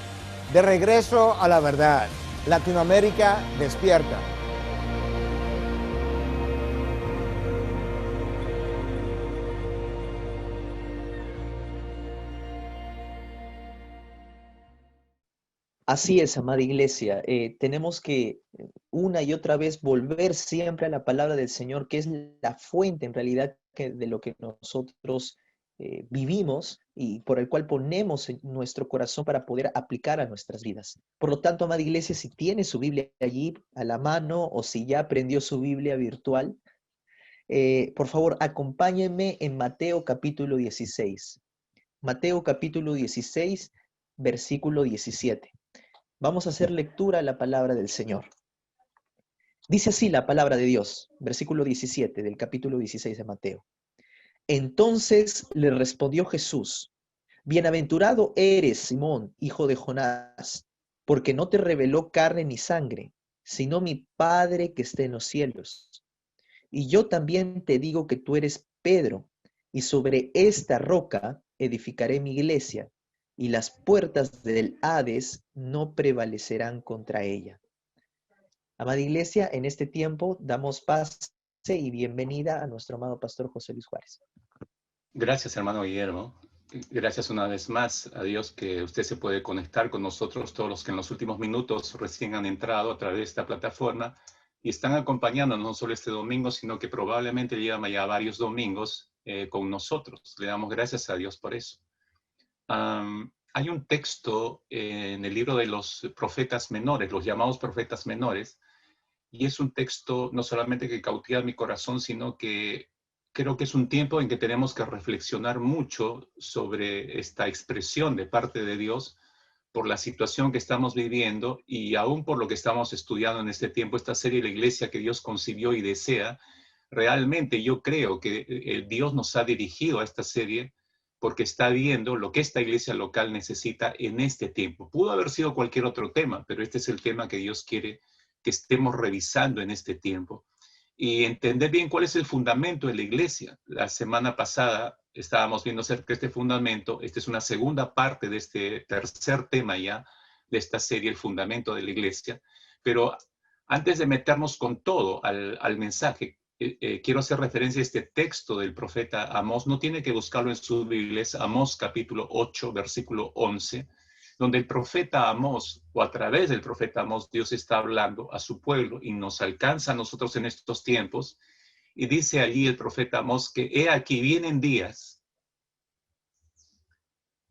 Speaker 6: De regreso a la verdad, Latinoamérica despierta.
Speaker 5: Así es, amada iglesia. Tenemos que una y otra vez volver siempre a la palabra del Señor, que es la fuente en realidad de lo que nosotros vivimos y por el cual ponemos en nuestro corazón para poder aplicar a nuestras vidas. Por lo tanto, amada iglesia, si tiene su Biblia allí a la mano o si ya aprendió su Biblia virtual, por favor, acompáñenme en Mateo capítulo 16. Mateo capítulo 16, versículo 17. Vamos a hacer lectura a la palabra del Señor. Dice así la palabra de Dios, versículo 17 del capítulo 16 de Mateo. Entonces le respondió Jesús: Bienaventurado eres, Simón, hijo de Jonás, porque no te reveló carne ni sangre, sino mi Padre que está en los cielos. Y yo también te digo que tú eres Pedro, y sobre esta roca edificaré mi iglesia, y las puertas del Hades no prevalecerán contra ella. Amada iglesia, en este tiempo damos paz y bienvenida a nuestro amado pastor José Luis Juárez.
Speaker 2: Gracias, hermano Guillermo. Gracias una vez más a Dios que usted se puede conectar con nosotros, todos los que en los últimos minutos recién han entrado a través de esta plataforma y están acompañándonos no solo este domingo, sino que probablemente llevan ya varios domingos con nosotros. Le damos gracias a Dios por eso. Hay un texto en el libro de los profetas menores, los llamados profetas menores, y es un texto no solamente que cautiva mi corazón, sino que creo que es un tiempo en que tenemos que reflexionar mucho sobre esta expresión de parte de Dios por la situación que estamos viviendo y aún por lo que estamos estudiando en este tiempo, esta serie de la iglesia que Dios concibió y desea. Realmente yo creo que Dios nos ha dirigido a esta serie porque está viendo lo que esta iglesia local necesita en este tiempo. Pudo haber sido cualquier otro tema, pero este es el tema que Dios quiere que estemos revisando en este tiempo. Y entender bien cuál es el fundamento de la iglesia. La semana pasada estábamos viendo acerca de este fundamento. Esta es una segunda parte de este tercer tema ya, de esta serie, el fundamento de la iglesia. Pero antes de meternos con todo al mensaje, quiero hacer referencia a este texto del profeta Amós. No tiene que buscarlo en su Biblia, es Amós capítulo 8, versículo 11, donde el profeta Amós, o a través del profeta Amós, Dios está hablando a su pueblo y nos alcanza a nosotros en estos tiempos. Y dice allí el profeta Amós que he aquí vienen días.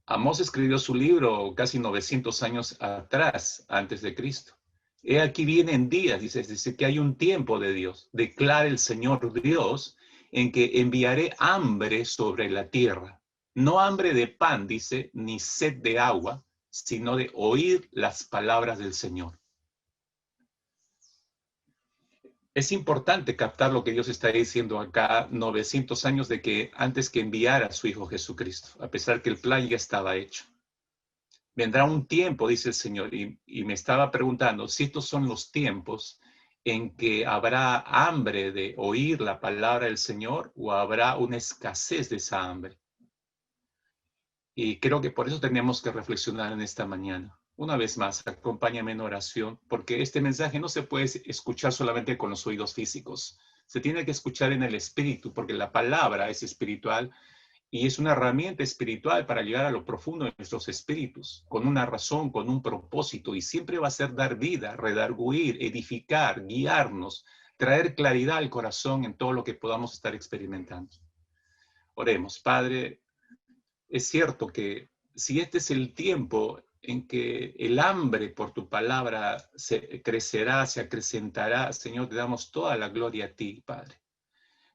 Speaker 2: Amós escribió su libro casi 900 años atrás, antes de Cristo. He aquí vienen días, dice que hay un tiempo de Dios, declara el Señor Dios, en que enviaré hambre sobre la tierra. No hambre de pan, dice, ni sed de agua, sino de oír las palabras del Señor. Es importante captar lo que Dios está diciendo acá, 900 años de que antes que enviara a su Hijo Jesucristo, a pesar que el plan ya estaba hecho. Vendrá un tiempo, dice el Señor, y me estaba preguntando si estos son los tiempos en que habrá hambre de oír la palabra del Señor o habrá una escasez de esa hambre. Y creo que por eso tenemos que reflexionar en esta mañana. Una vez más, acompáñame en oración, porque este mensaje no se puede escuchar solamente con los oídos físicos. Se tiene que escuchar en el espíritu, porque la palabra es espiritual y es una herramienta espiritual para llegar a lo profundo de nuestros espíritus, con una razón, con un propósito, y siempre va a ser dar vida, redarguir, edificar, guiarnos, traer claridad al corazón en todo lo que podamos estar experimentando. Oremos. Padre, es cierto que si este es el tiempo en que el hambre por tu palabra se crecerá, se acrecentará, Señor, te damos toda la gloria a ti, Padre.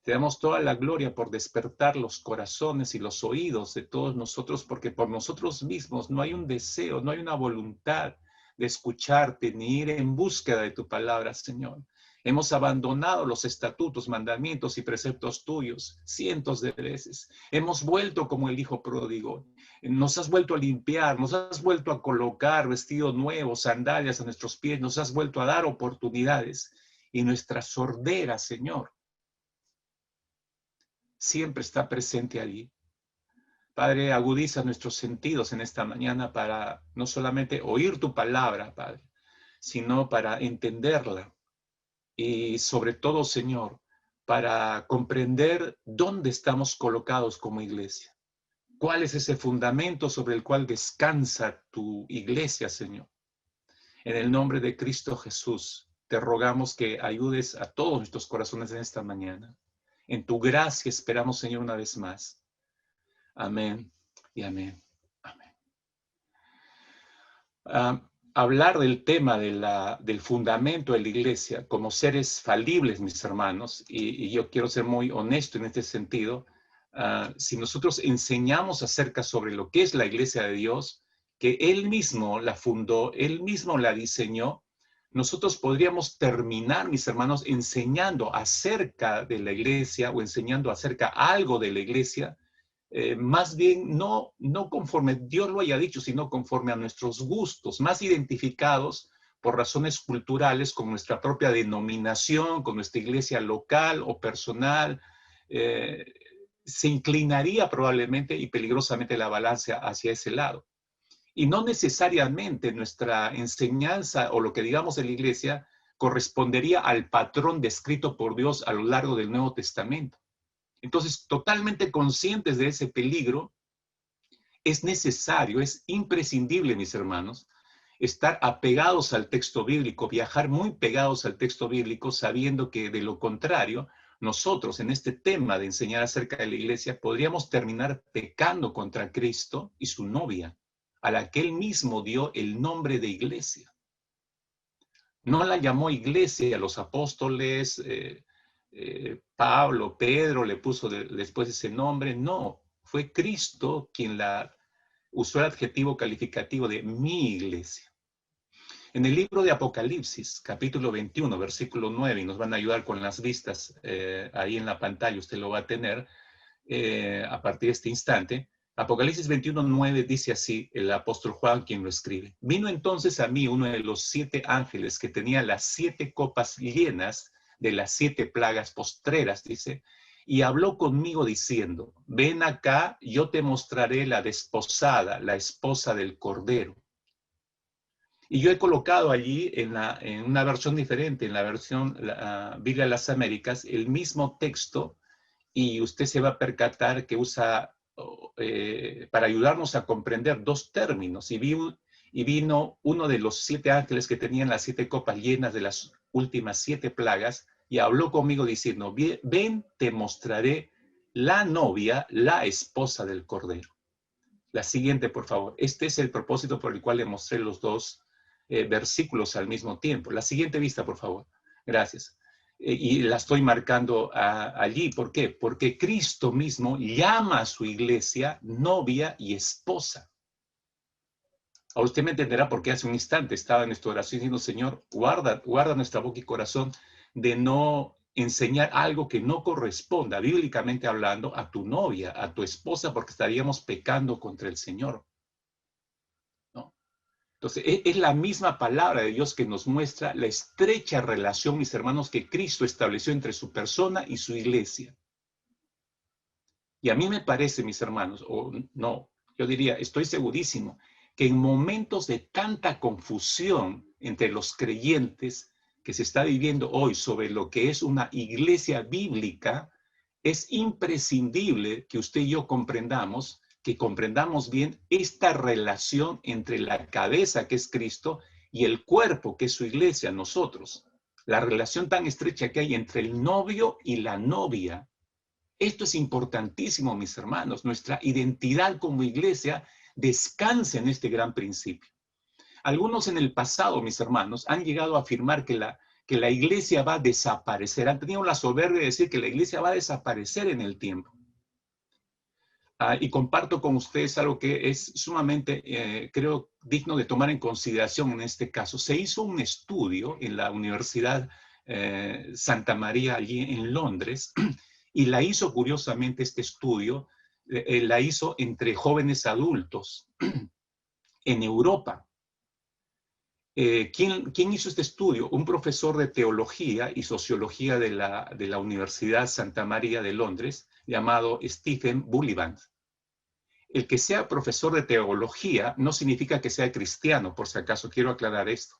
Speaker 2: Te damos toda la gloria por despertar los corazones y los oídos de todos nosotros, porque por nosotros mismos no hay un deseo, no hay una voluntad de escucharte ni ir en búsqueda de tu palabra, Señor. Hemos abandonado los estatutos, mandamientos y preceptos tuyos cientos de veces. Hemos vuelto como el hijo pródigo. Nos has vuelto a limpiar, nos has vuelto a colocar vestido nuevo, sandalias a nuestros pies, nos has vuelto a dar oportunidades. Y nuestra sordera, Señor, siempre está presente allí. Padre, agudiza nuestros sentidos en esta mañana para no solamente oír tu palabra, Padre, sino para entenderla. Y sobre todo, Señor, para comprender dónde estamos colocados como iglesia. ¿Cuál es ese fundamento sobre el cual descansa tu iglesia, Señor? En el nombre de Cristo Jesús, te rogamos que ayudes a todos nuestros corazones en esta mañana. En tu gracia esperamos, Señor, una vez más. Amén y amén. Amén. Hablar del tema del fundamento de la iglesia como seres falibles, mis hermanos, y yo quiero ser muy honesto en este sentido. Si nosotros enseñamos acerca sobre lo que es la iglesia de Dios, que Él mismo la fundó, Él mismo la diseñó, nosotros podríamos terminar, mis hermanos, enseñando acerca de la iglesia o enseñando acerca algo de la iglesia, más bien no conforme Dios lo haya dicho, sino conforme a nuestros gustos, más identificados por razones culturales con nuestra propia denominación, con nuestra iglesia local o personal. Se inclinaría probablemente y peligrosamente la balanza hacia ese lado. Y no necesariamente nuestra enseñanza o lo que digamos de la iglesia correspondería al patrón descrito por Dios a lo largo del Nuevo Testamento. Entonces, totalmente conscientes de ese peligro, es necesario, es imprescindible, mis hermanos, estar apegados al texto bíblico, viajar muy pegados al texto bíblico, sabiendo que de lo contrario, nosotros en este tema de enseñar acerca de la iglesia, podríamos terminar pecando contra Cristo y su novia, a la que Él mismo dio el nombre de iglesia. No la llamó iglesia a los apóstoles, Pablo, Pedro le puso después ese nombre. No, fue Cristo quien usó el adjetivo calificativo de mi iglesia. En el libro de Apocalipsis, capítulo 21, versículo 9, y nos van a ayudar con las vistas ahí en la pantalla, usted lo va a tener a partir de este instante. Apocalipsis 21, 9 dice así el apóstol Juan quien lo escribe. Vino entonces a mí uno de los 7 ángeles que tenía las 7 copas llenas de las 7 plagas postreras, dice, y habló conmigo diciendo, ven acá, yo te mostraré la desposada, la esposa del Cordero. Y yo he colocado allí en una versión diferente, en la versión Biblia de las Américas, el mismo texto, y usted se va a percatar que usa, para ayudarnos a comprender, 2 términos, y vino uno de los 7 ángeles que tenían las 7 copas llenas de las últimas 7 plagas, y habló conmigo diciendo, ven, te mostraré la novia, la esposa del Cordero. La siguiente, por favor. Este es el propósito por el cual le mostré los 2 versículos al mismo tiempo. La siguiente vista, por favor. Gracias. Y la estoy marcando allí. ¿Por qué? Porque Cristo mismo llama a su iglesia novia y esposa. Ahora usted me entenderá porque hace un instante estaba en esta oración diciendo, Señor, guarda nuestra boca y corazón de no enseñar algo que no corresponda, bíblicamente hablando, a tu novia, a tu esposa, porque estaríamos pecando contra el Señor. ¿No? Entonces, es la misma palabra de Dios que nos muestra la estrecha relación, mis hermanos, que Cristo estableció entre su persona y su iglesia. Y a mí me parece, mis hermanos, o no, yo diría, estoy segurísimo, que en momentos de tanta confusión entre los creyentes que se está viviendo hoy sobre lo que es una iglesia bíblica, es imprescindible que usted y yo comprendamos bien esta relación entre la cabeza, que es Cristo, y el cuerpo, que es su iglesia, nosotros. La relación tan estrecha que hay entre el novio y la novia. Esto es importantísimo, mis hermanos. Nuestra identidad como iglesia descansa en este gran principio. Algunos en el pasado, mis hermanos, han llegado a afirmar que la iglesia va a desaparecer. Han tenido la soberbia de decir que la iglesia va a desaparecer en el tiempo. Y comparto con ustedes algo que es sumamente, creo, digno de tomar en consideración en este caso. Se hizo un estudio en la Universidad Santa María allí en Londres, y la hizo curiosamente este estudio, la hizo entre jóvenes adultos en Europa. ¿Quién hizo este estudio? Un profesor de teología y sociología de la Universidad Santa María de Londres, llamado Stephen Bullivant. El que sea profesor de teología no significa que sea cristiano, por si acaso quiero aclarar esto,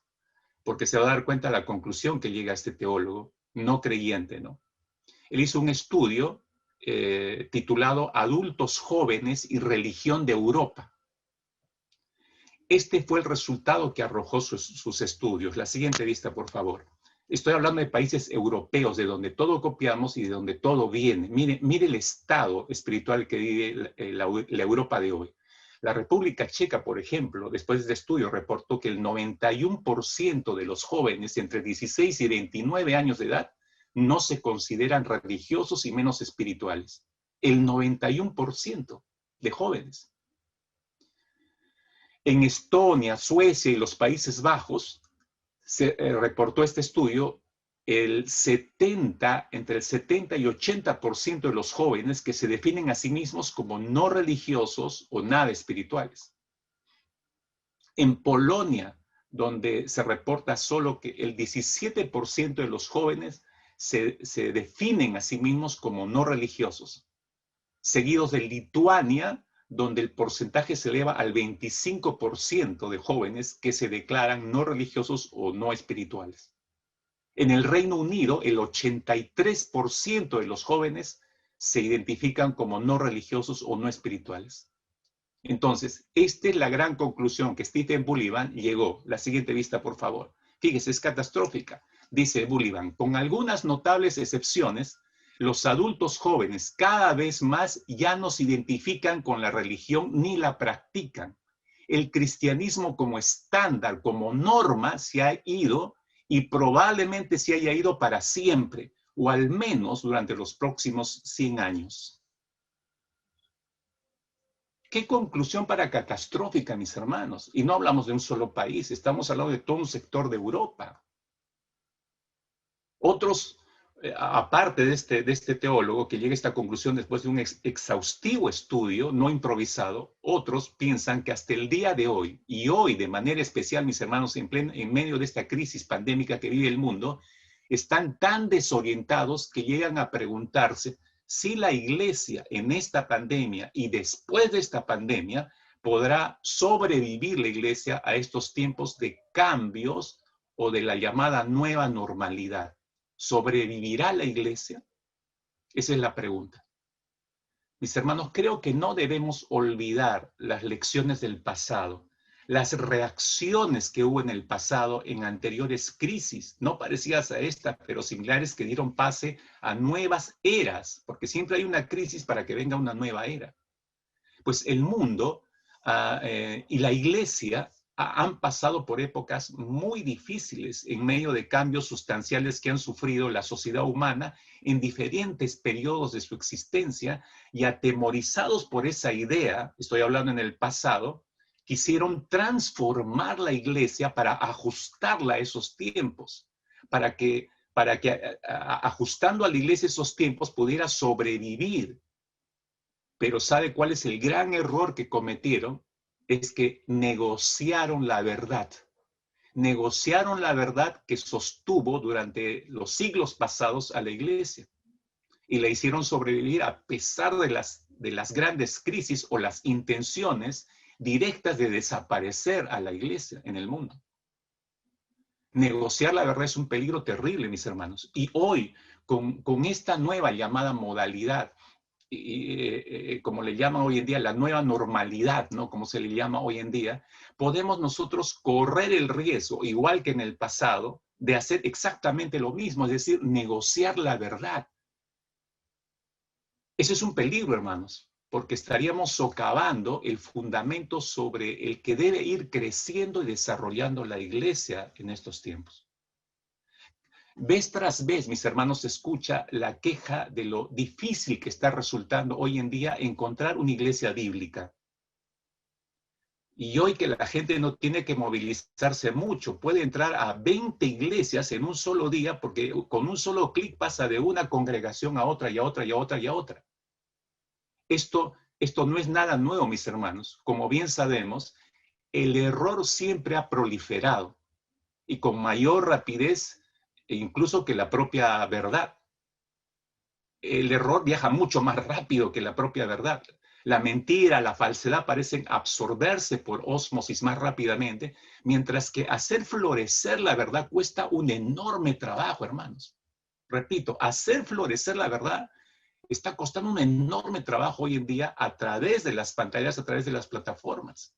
Speaker 2: porque se va a dar cuenta de la conclusión que llega este teólogo no creyente, ¿no? Él hizo un estudio titulado Adultos Jóvenes y Religión de Europa. Este fue el resultado que arrojó sus estudios. La siguiente vista, por favor. Estoy hablando de países europeos, de donde todo copiamos y de donde todo viene. Mire el estado espiritual que vive la Europa de hoy. La República Checa, por ejemplo, después de este estudio, reportó que el 91% de los jóvenes entre 16 y 29 años de edad no se consideran religiosos y menos espirituales. El 91% de jóvenes. En Estonia, Suecia y los Países Bajos, se reportó este estudio, entre el 70 y 80% de los jóvenes que se definen a sí mismos como no religiosos o nada espirituales. En Polonia, donde se reporta solo que el 17% de los jóvenes se definen a sí mismos como no religiosos, seguidos de Lituania, donde el porcentaje se eleva al 25% de jóvenes que se declaran no religiosos o no espirituales. En el Reino Unido, el 83% de los jóvenes se identifican como no religiosos o no espirituales. Entonces, esta es la gran conclusión que Stephen Bullivant llegó. La siguiente vista, por favor. Fíjese, es catastrófica. Dice Bullivant, con algunas notables excepciones, los adultos jóvenes cada vez más ya no se identifican con la religión ni la practican. El cristianismo como estándar, como norma, se ha ido y probablemente se haya ido para siempre, o al menos durante los próximos 100 años. ¿Qué conclusión para catastrófica, mis hermanos? Y no hablamos de un solo país, estamos hablando de todo un sector de Europa. Otros, aparte de este teólogo que llega a esta conclusión después de un exhaustivo estudio, no improvisado, otros piensan que hasta el día de hoy, y hoy de manera especial, mis hermanos, en medio de esta crisis pandémica que vive el mundo, están tan desorientados que llegan a preguntarse si la iglesia en esta pandemia y después de esta pandemia podrá sobrevivir la iglesia a estos tiempos de cambios o de la llamada nueva normalidad. ¿Sobrevivirá la iglesia? Esa es la pregunta. Mis hermanos, creo que no debemos olvidar las lecciones del pasado, las reacciones que hubo en el pasado en anteriores crisis, no parecidas a esta, pero similares, que dieron pase a nuevas eras, porque siempre hay una crisis para que venga una nueva era. Pues el mundo y la iglesia han pasado por épocas muy difíciles en medio de cambios sustanciales que han sufrido la sociedad humana en diferentes periodos de su existencia, y atemorizados por esa idea, estoy hablando en el pasado, quisieron transformar la iglesia para ajustarla a esos tiempos, para que ajustando a la iglesia esos tiempos pudiera sobrevivir. Pero ¿sabe cuál es el gran error que cometieron? Es que negociaron la verdad. Negociaron la verdad que sostuvo durante los siglos pasados a la iglesia. Y la hicieron sobrevivir a pesar de las grandes crisis o las intenciones directas de desaparecer a la iglesia en el mundo. Negociar la verdad es un peligro terrible, mis hermanos. Y hoy, con esta nueva llamada modalidad, como le llaman hoy en día, la nueva normalidad, ¿no? Como se le llama hoy en día, podemos nosotros correr el riesgo, igual que en el pasado, de hacer exactamente lo mismo, es decir, negociar la verdad. Ese es un peligro, hermanos, porque estaríamos socavando el fundamento sobre el que debe ir creciendo y desarrollando la iglesia en estos tiempos. Vez tras vez, mis hermanos, se escucha la queja de lo difícil que está resultando hoy en día encontrar una iglesia bíblica. Y hoy que la gente no tiene que movilizarse mucho, puede entrar a 20 iglesias en un solo día, porque con un solo clic pasa de una congregación a otra y a otra y a otra y a otra. Esto no es nada nuevo, mis hermanos. Como bien sabemos, el error siempre ha proliferado y con mayor rapidez incluso que la propia verdad. El error viaja mucho más rápido que la propia verdad. La mentira, la falsedad parecen absorberse por ósmosis más rápidamente, mientras que hacer florecer la verdad cuesta un enorme trabajo, hermanos. Repito, hacer florecer la verdad está costando un enorme trabajo hoy en día a través de las pantallas, a través de las plataformas.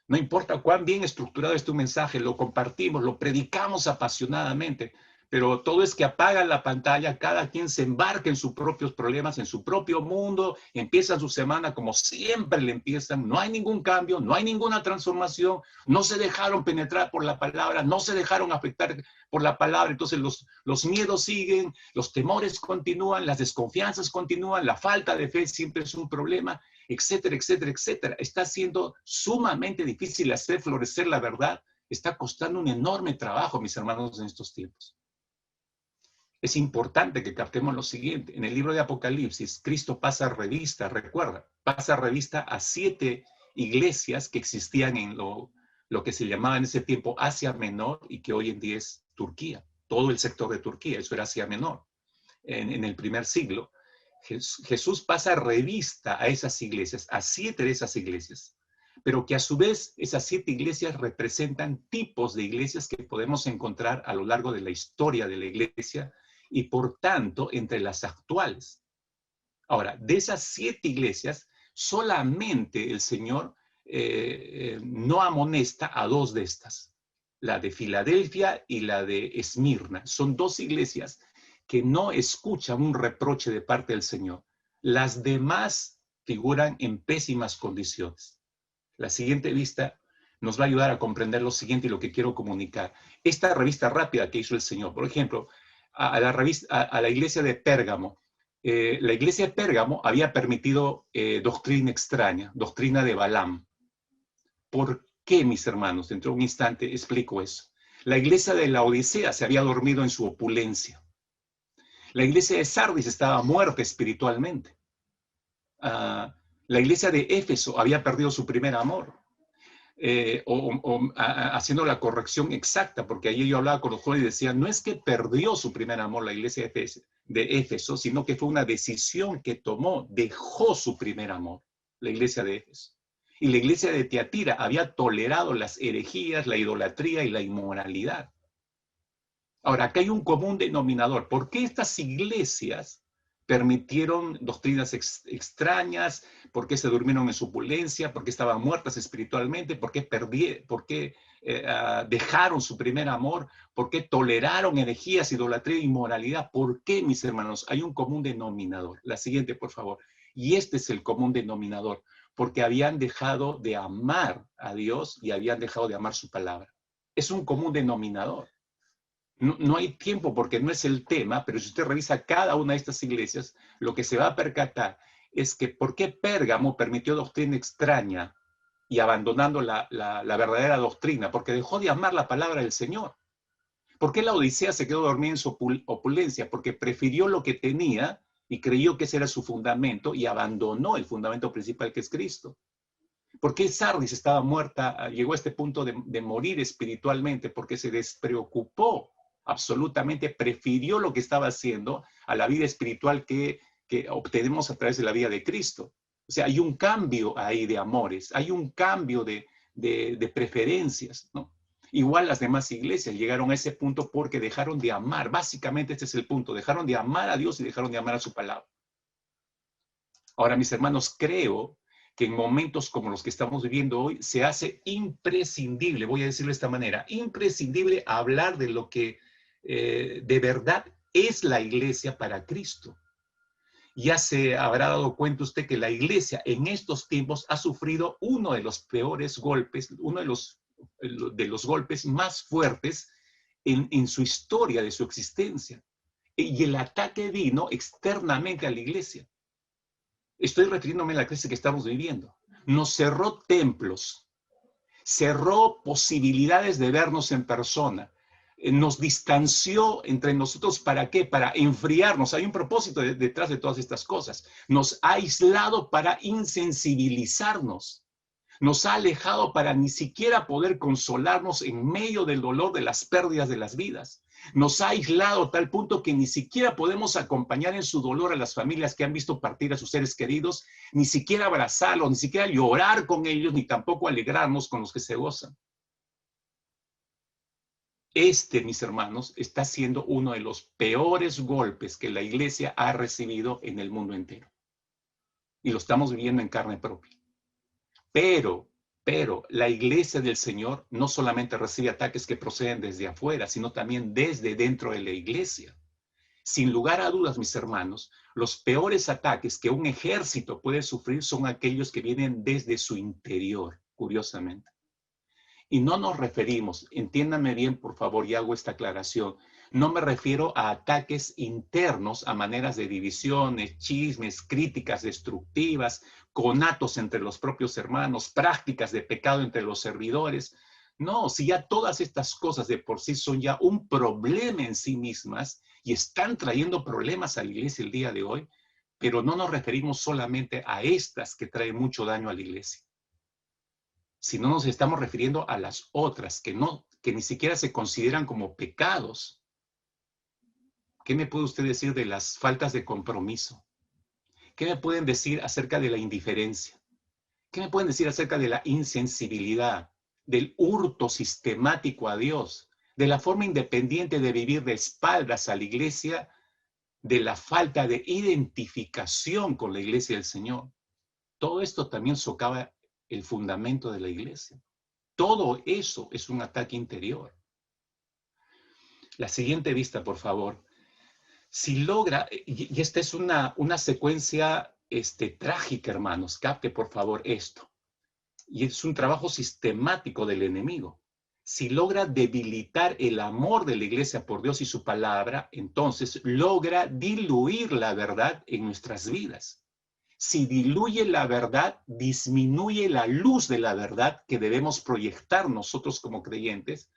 Speaker 2: No importa cuán bien estructurado esté un mensaje, lo compartimos, lo predicamos apasionadamente, pero todo es que apagan la pantalla, cada quien se embarca en sus propios problemas, en su propio mundo, empieza su semana como siempre le empiezan, no hay ningún cambio, no hay ninguna transformación, no se dejaron penetrar por la palabra, no se dejaron afectar por la palabra, entonces los miedos siguen, los temores continúan, las desconfianzas continúan, la falta de fe siempre es un problema, etcétera, etcétera, etcétera. Está siendo sumamente difícil hacer florecer la verdad, está costando un enorme trabajo, mis hermanos, en estos tiempos. Es importante que captemos lo siguiente. En el libro de Apocalipsis, Cristo pasa revista, recuerda, pasa revista a 7 iglesias que existían en lo que se llamaba en ese tiempo Asia Menor y que hoy en día es Turquía. Todo el sector de Turquía, eso era Asia Menor. En el primer siglo, Jesús pasa revista a esas iglesias, a 7 de esas iglesias, pero que a su vez esas 7 iglesias representan tipos de iglesias que podemos encontrar a lo largo de la historia de la iglesia y por tanto entre las actuales. Ahora, de esas 7 iglesias, solamente el Señor no amonesta a 2 de estas, la de Filadelfia y la de Esmirna. Son 2 iglesias que no escuchan un reproche de parte del Señor. Las demás figuran en pésimas condiciones. La siguiente vista nos va a ayudar a comprender lo siguiente y lo que quiero comunicar. Esta revista rápida que hizo el Señor, por ejemplo, a la iglesia de Pérgamo. La iglesia de Pérgamo había permitido doctrina extraña, doctrina de Balaam. ¿Por qué, mis hermanos? Dentro de un instante explico eso. La iglesia de la Odisea se había dormido en su opulencia. La iglesia de Sardis estaba muerta espiritualmente. La iglesia de Éfeso había perdido su primer amor. Haciendo la corrección exacta, porque ayer yo hablaba con los jóvenes y decía, no es que perdió su primer amor la iglesia de Éfeso, sino que fue una decisión que tomó, dejó su primer amor, la iglesia de Éfeso. Y la iglesia de Tiatira había tolerado las herejías, la idolatría y la inmoralidad. Ahora, acá hay un común denominador. ¿Por qué estas iglesias permitieron doctrinas extrañas? ¿Por qué se durmieron en su opulencia? ¿Por qué estaban muertas espiritualmente? ¿Por qué dejaron su primer amor? ¿Por qué toleraron herejías, idolatría e inmoralidad? ¿Por qué, mis hermanos? Hay un común denominador. La siguiente, por favor. Y este es el común denominador. Porque habían dejado de amar a Dios y habían dejado de amar su palabra. Es un común denominador. No hay tiempo porque no es el tema, pero si usted revisa cada una de estas iglesias, lo que se va a percatar es que ¿por qué Pérgamo permitió doctrina extraña y abandonando la verdadera doctrina? Porque dejó de amar la palabra del Señor. ¿Por qué la Odisea se quedó dormida en su opulencia? Porque prefirió lo que tenía y creyó que ese era su fundamento y abandonó el fundamento principal que es Cristo. ¿Por qué Sardis estaba muerta, llegó a este punto de morir espiritualmente? Porque se despreocupó. Absolutamente prefirió lo que estaba haciendo a la vida espiritual que obtenemos a través de la vida de Cristo. O sea, hay un cambio ahí de amores, hay un cambio de preferencias, ¿no? Igual las demás iglesias llegaron a ese punto porque dejaron de amar. Básicamente este es el punto, dejaron de amar a Dios y dejaron de amar a su palabra. Ahora, mis hermanos, creo que en momentos como los que estamos viviendo hoy se hace imprescindible, voy a decirlo de esta manera, imprescindible hablar de lo que de verdad es la iglesia para Cristo. Ya se habrá dado cuenta usted que la iglesia en estos tiempos ha sufrido uno de los peores golpes, uno de los golpes más fuertes en su historia de su existencia. Y el ataque vino externamente a la iglesia. Estoy refiriéndome a la crisis que estamos viviendo. nos cerró templos, cerró posibilidades de vernos en persona, nos distanció entre nosotros. ¿Para qué? Para enfriarnos. Hay un propósito detrás de todas estas cosas. Nos ha aislado para insensibilizarnos. Nos ha alejado para ni siquiera poder consolarnos en medio del dolor de las pérdidas de las vidas. Nos ha aislado a tal punto que ni siquiera podemos acompañar en su dolor a las familias que han visto partir a sus seres queridos, ni siquiera abrazarlos, ni siquiera llorar con ellos, ni tampoco alegrarnos con los que se gozan. Mis hermanos, está siendo uno de los peores golpes que la iglesia ha recibido en el mundo entero. Y lo estamos viviendo en carne propia. Pero la iglesia del Señor no solamente recibe ataques que proceden desde afuera, sino también desde dentro de la iglesia. Sin lugar a dudas, mis hermanos, los peores ataques que un ejército puede sufrir son aquellos que vienen desde su interior, curiosamente. Y no nos referimos, entiéndanme bien, por favor, y hago esta aclaración, no me refiero a ataques internos, a maneras de divisiones, chismes, críticas destructivas, conatos entre los propios hermanos, prácticas de pecado entre los servidores. No, si ya todas estas cosas de por sí son ya un problema en sí mismas y están trayendo problemas a la iglesia el día de hoy, pero no nos referimos solamente a estas que traen mucho daño a la iglesia, sino nos estamos refiriendo a las otras que ni siquiera se consideran como pecados. ¿Qué me puede usted decir de las faltas de compromiso? ¿Qué me pueden decir acerca de la indiferencia? ¿Qué me pueden decir acerca de la insensibilidad, del hurto sistemático a Dios, de la forma independiente de vivir de espaldas a la iglesia, de la falta de identificación con la iglesia del Señor? Todo esto también socava el fundamento de la iglesia. Todo eso es un ataque interior. La siguiente vista, por favor. Si logra, y esta es una secuencia trágica, hermanos, capte por favor esto. Y es un trabajo sistemático del enemigo. Si logra debilitar el amor de la iglesia por Dios y su palabra, entonces logra diluir la verdad en nuestras vidas. Si diluye la verdad, disminuye la luz de la verdad que debemos proyectar nosotros como creyentes,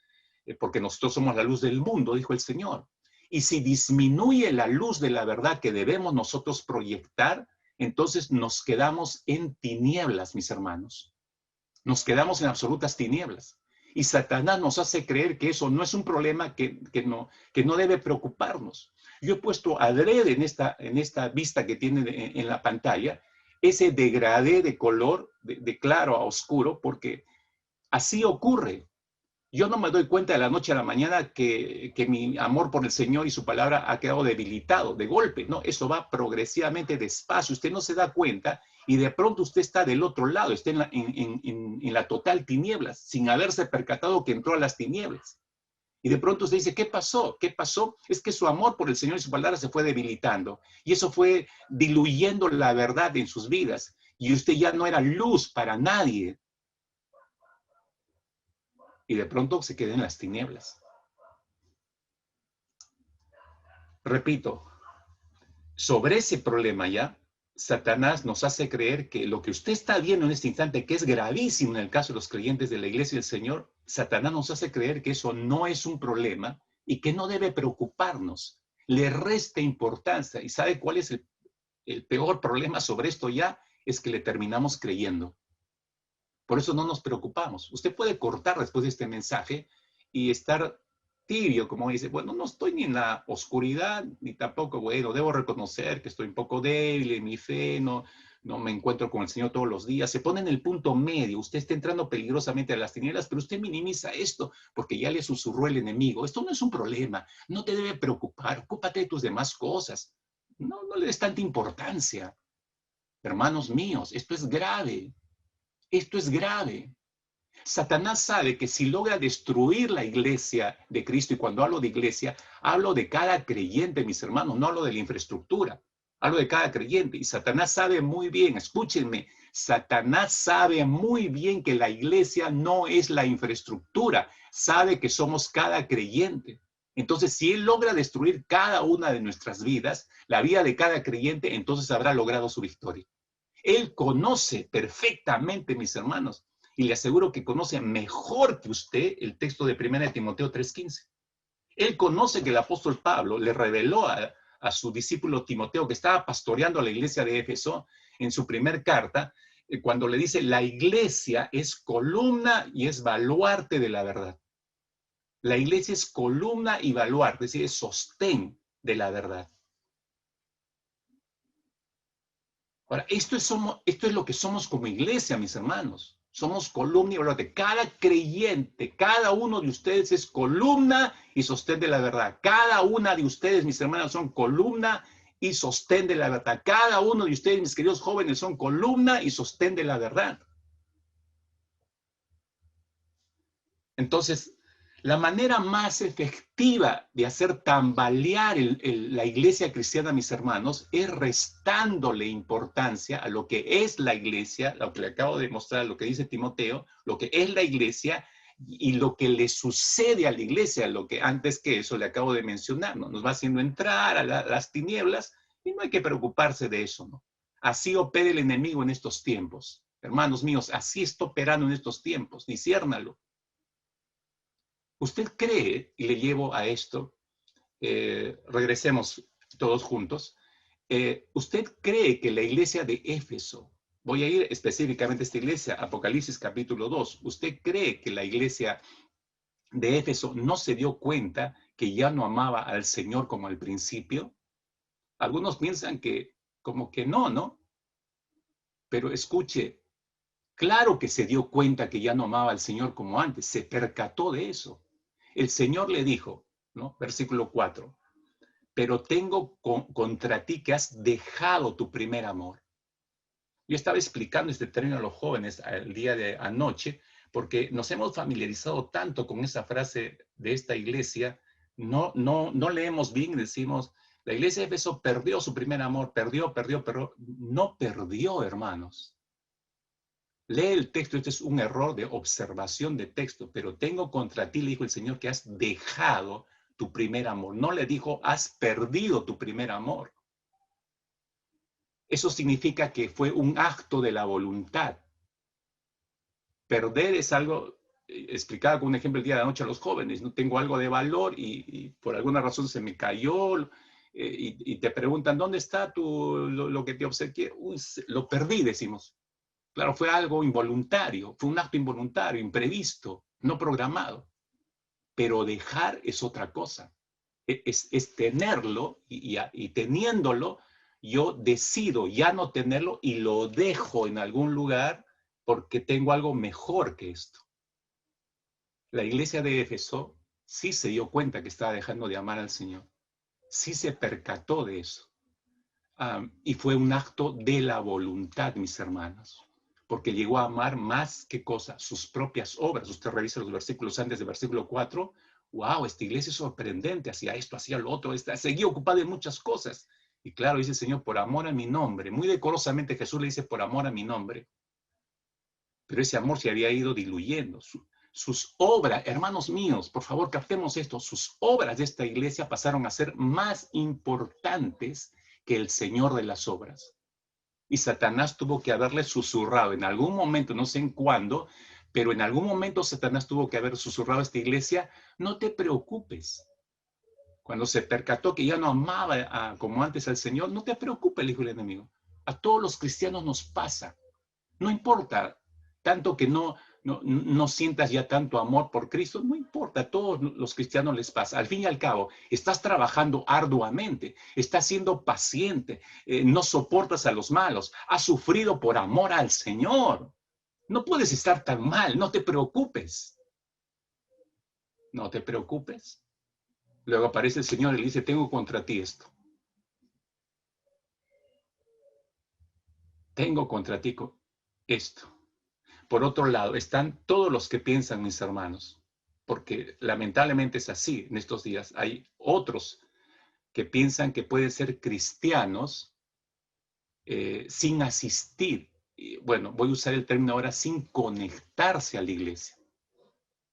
Speaker 2: porque nosotros somos la luz del mundo, dijo el Señor. Y si disminuye la luz de la verdad que debemos nosotros proyectar, entonces nos quedamos en tinieblas, mis hermanos. Nos quedamos en absolutas tinieblas. Y Satanás nos hace creer que eso no es un problema que no debe preocuparnos. Yo he puesto adrede en esta vista que tiene en la pantalla ese degradé de color de claro a oscuro, porque así ocurre. Yo no me doy cuenta de la noche a la mañana que mi amor por el Señor y su palabra ha quedado debilitado de golpe. No, eso va progresivamente despacio. Usted no se da cuenta y de pronto usted está del otro lado, está en la total tinieblas, sin haberse percatado que entró a las tinieblas. Y de pronto usted dice, ¿qué pasó? ¿Qué pasó? Es que su amor por el Señor y su palabra se fue debilitando. Y eso fue diluyendo la verdad en sus vidas. Y usted ya no era luz para nadie. Y de pronto se queda en las tinieblas. Repito, sobre ese problema ya, Satanás nos hace creer que lo que usted está viendo en este instante, que es gravísimo en el caso de los creyentes de la iglesia del Señor, Satanás nos hace creer que eso no es un problema y que no debe preocuparnos. Le resta importancia. ¿Y sabe cuál es el peor problema sobre esto ya? Es que le terminamos creyendo. Por eso no nos preocupamos. Usted puede cortar después de este mensaje y estar tibio, como dice, bueno, no estoy ni en la oscuridad, ni tampoco, bueno, debo reconocer que estoy un poco débil en mi fe, no me encuentro con el Señor todos los días. Se pone en el punto medio, usted está entrando peligrosamente a las tinieblas, pero usted minimiza esto porque ya le susurró el enemigo. Esto no es un problema, no te debe preocupar, ocúpate de tus demás cosas. No le des tanta importancia. Hermanos míos, esto es grave. Esto es grave. Satanás sabe que si logra destruir la iglesia de Cristo, y cuando hablo de iglesia, hablo de cada creyente, mis hermanos, no hablo de la infraestructura, hablo de cada creyente. Y Satanás sabe muy bien, escúchenme, Satanás sabe muy bien que la iglesia no es la infraestructura, sabe que somos cada creyente. Entonces, si él logra destruir cada una de nuestras vidas, la vida de cada creyente, entonces habrá logrado su victoria. Él conoce perfectamente, mis hermanos, y le aseguro que conoce mejor que usted el texto de 1 Timoteo 3:15. Él conoce que el apóstol Pablo le reveló a su discípulo Timoteo, que estaba pastoreando a la iglesia de Éfeso, en su primer carta, cuando le dice, la iglesia es columna y es baluarte de la verdad. La iglesia es columna y baluarte, es decir, es sostén de la verdad. Ahora, esto es lo que somos como iglesia, mis hermanos. Somos columna y baluarte. Cada creyente, cada uno de ustedes es columna y sostén de la verdad. Cada una de ustedes, mis hermanos, son columna y sostén de la verdad. Cada uno de ustedes, mis queridos jóvenes, son columna y sostén de la verdad. Entonces, la manera más efectiva de hacer tambalear la iglesia cristiana, mis hermanos, es restándole importancia a lo que es la iglesia, lo que le acabo de mostrar, lo que dice Timoteo, lo que es la iglesia y lo que le sucede a la iglesia, lo que antes que eso le acabo de mencionar, ¿no? Nos va haciendo entrar a las tinieblas y no hay que preocuparse de eso, ¿no? Así opera el enemigo en estos tiempos. Hermanos míos, así está operando en estos tiempos, disciérnalo. ¿Usted cree, y le llevo a esto, regresemos todos juntos, ¿usted cree que la iglesia de Éfeso, voy a ir específicamente a esta iglesia, Apocalipsis capítulo 2, ¿usted cree que la iglesia de Éfeso no se dio cuenta que ya no amaba al Señor como al principio? Algunos piensan que como que no, ¿no? Pero escuche, claro que se dio cuenta que ya no amaba al Señor como antes, se percató de eso. El Señor le dijo, ¿no? Versículo 4, pero tengo contra ti que has dejado tu primer amor. Yo estaba explicando este término a los jóvenes el día de anoche, porque nos hemos familiarizado tanto con esa frase de esta iglesia, no leemos bien, decimos, la iglesia de Éfeso perdió su primer amor, perdió, pero no perdió, hermanos. Lee el texto, este es un error de observación de texto, pero tengo contra ti, le dijo el Señor, que has dejado tu primer amor. No le dijo, has perdido tu primer amor. Eso significa que fue un acto de la voluntad. Perder es algo, explicaba con un ejemplo el día de la noche a los jóvenes, no tengo algo de valor y por alguna razón se me cayó y te preguntan, ¿dónde está lo que te obsequié? Uy, lo perdí, decimos. Claro, fue algo involuntario, fue un acto involuntario, imprevisto, no programado. Pero dejar es otra cosa. Es tenerlo y teniéndolo, yo decido ya no tenerlo y lo dejo en algún lugar porque tengo algo mejor que esto. La iglesia de Éfeso sí se dio cuenta que estaba dejando de amar al Señor. Sí se percató de eso. Y fue un acto de la voluntad, mis hermanos. Porque llegó a amar más que cosa, sus propias obras. Usted revisa los versículos antes del versículo 4. ¡Wow! Esta iglesia es sorprendente. Hacía esto, hacía lo otro. Seguía ocupada en muchas cosas. Y claro, dice el Señor, por amor a mi nombre. Muy decorosamente Jesús le dice, por amor a mi nombre. Pero ese amor se había ido diluyendo. Sus obras, hermanos míos, por favor, captemos esto. Sus obras de esta iglesia pasaron a ser más importantes que el Señor de las obras. Y Satanás tuvo que haberle susurrado en algún momento, no sé en cuándo, pero en algún momento Satanás tuvo que haber susurrado a esta iglesia, no te preocupes. Cuando se percató que ya no amaba como antes al Señor, no te preocupes, le dijo el enemigo. A todos los cristianos nos pasa. No importa, tanto que no sientas ya tanto amor por Cristo, no importa, a todos los cristianos les pasa. Al fin y al cabo, estás trabajando arduamente, estás siendo paciente, no soportas a los malos, has sufrido por amor al Señor. No puedes estar tan mal, no te preocupes. No te preocupes. Luego aparece el Señor y le dice, tengo contra ti esto. Tengo contra ti esto. Por otro lado, están todos los que piensan, mis hermanos, porque lamentablemente es así en estos días. Hay otros que piensan que pueden ser cristianos sin asistir. Bueno, voy a usar el término ahora, sin conectarse a la iglesia.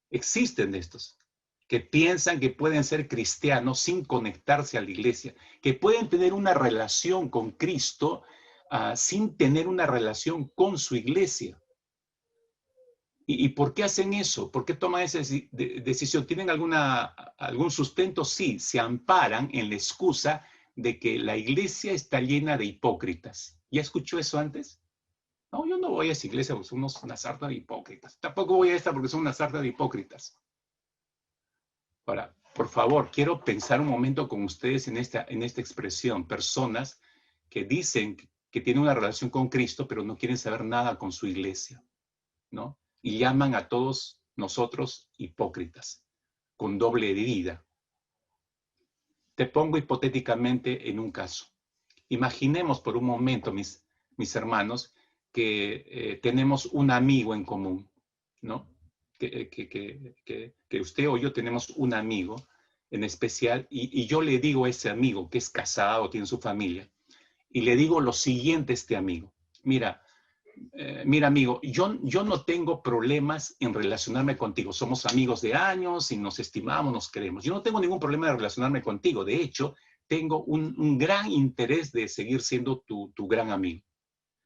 Speaker 2: Existen de estos que piensan que pueden ser cristianos sin conectarse a la iglesia, que pueden tener una relación con Cristo sin tener una relación con su iglesia. ¿Y por qué hacen eso? ¿Por qué toman esa decisión? ¿Tienen algún sustento? Sí, se amparan en la excusa de que la iglesia está llena de hipócritas. ¿Ya escuchó eso antes? No, yo no voy a esa iglesia porque son una sarta de hipócritas. Tampoco voy a esta porque son una sarta de hipócritas. Ahora, por favor, quiero pensar un momento con ustedes en esta expresión. Personas que dicen que tienen una relación con Cristo, pero no quieren saber nada con su iglesia, ¿no? Y llaman a todos nosotros hipócritas, con doble vida. Te pongo hipotéticamente en un caso. Imaginemos por un momento, mis hermanos, que tenemos un amigo en común, ¿no? Que usted o yo tenemos un amigo en especial y yo le digo a ese amigo que es casado, tiene su familia, y le digo lo siguiente a este amigo. Mira amigo, yo no tengo problemas en relacionarme contigo. Somos amigos de años y nos estimamos, nos queremos. Yo no tengo ningún problema de relacionarme contigo. De hecho, tengo un gran interés de seguir siendo tu gran amigo.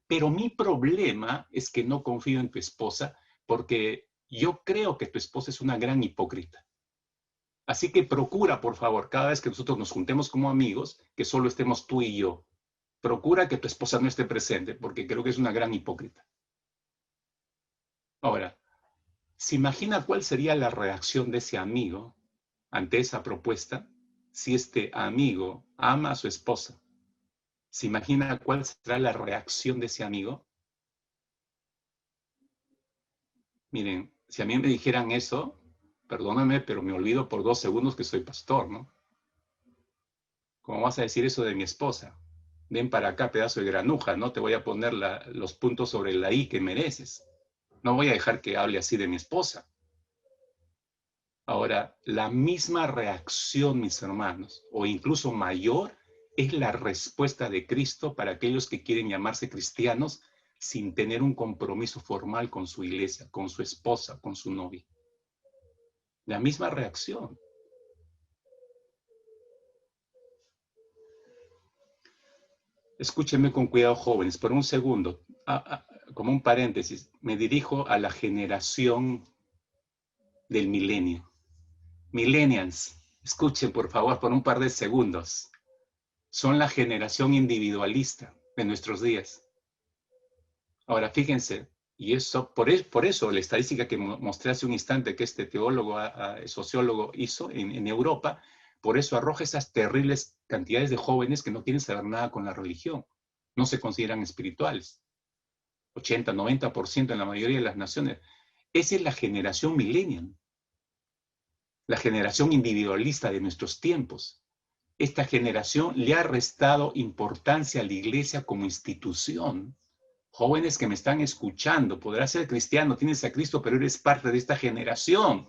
Speaker 2: Pero mi problema es que no confío en tu esposa porque yo creo que tu esposa es una gran hipócrita. Así que procura, por favor, cada vez que nosotros nos juntemos como amigos, que solo estemos tú y yo. Procura que tu esposa no esté presente, porque creo que es una gran hipócrita. Ahora, ¿se imagina cuál sería la reacción de ese amigo ante esa propuesta? Si este amigo ama a su esposa, ¿se imagina cuál será la reacción de ese amigo? Miren, si a mí me dijeran eso, perdóname, pero me olvido por 2 segundos que soy pastor, ¿no? ¿Cómo vas a decir eso de mi esposa? Ven para acá, pedazo de granuja, no te voy a poner los puntos sobre la I que mereces. No voy a dejar que hable así de mi esposa. Ahora, la misma reacción, mis hermanos, o incluso mayor, es la respuesta de Cristo para aquellos que quieren llamarse cristianos sin tener un compromiso formal con su iglesia, con su esposa, con su novia. La misma reacción. Escúchenme con cuidado, jóvenes, por un segundo, como un paréntesis, me dirijo a la generación del milenio. Millennials, escuchen por favor por un par de segundos. Son la generación individualista de nuestros días. Ahora, fíjense, y eso, por eso la estadística que mostré hace un instante que este teólogo, sociólogo hizo en Europa, por eso arroja esas terribles cantidades de jóvenes que no quieren saber nada con la religión. No se consideran espirituales. 80, 90% en la mayoría de las naciones. Esa es la generación millennial. La generación individualista de nuestros tiempos. Esta generación le ha restado importancia a la iglesia como institución. Jóvenes que me están escuchando, podrás ser cristiano, tienes a Cristo, pero eres parte de esta generación.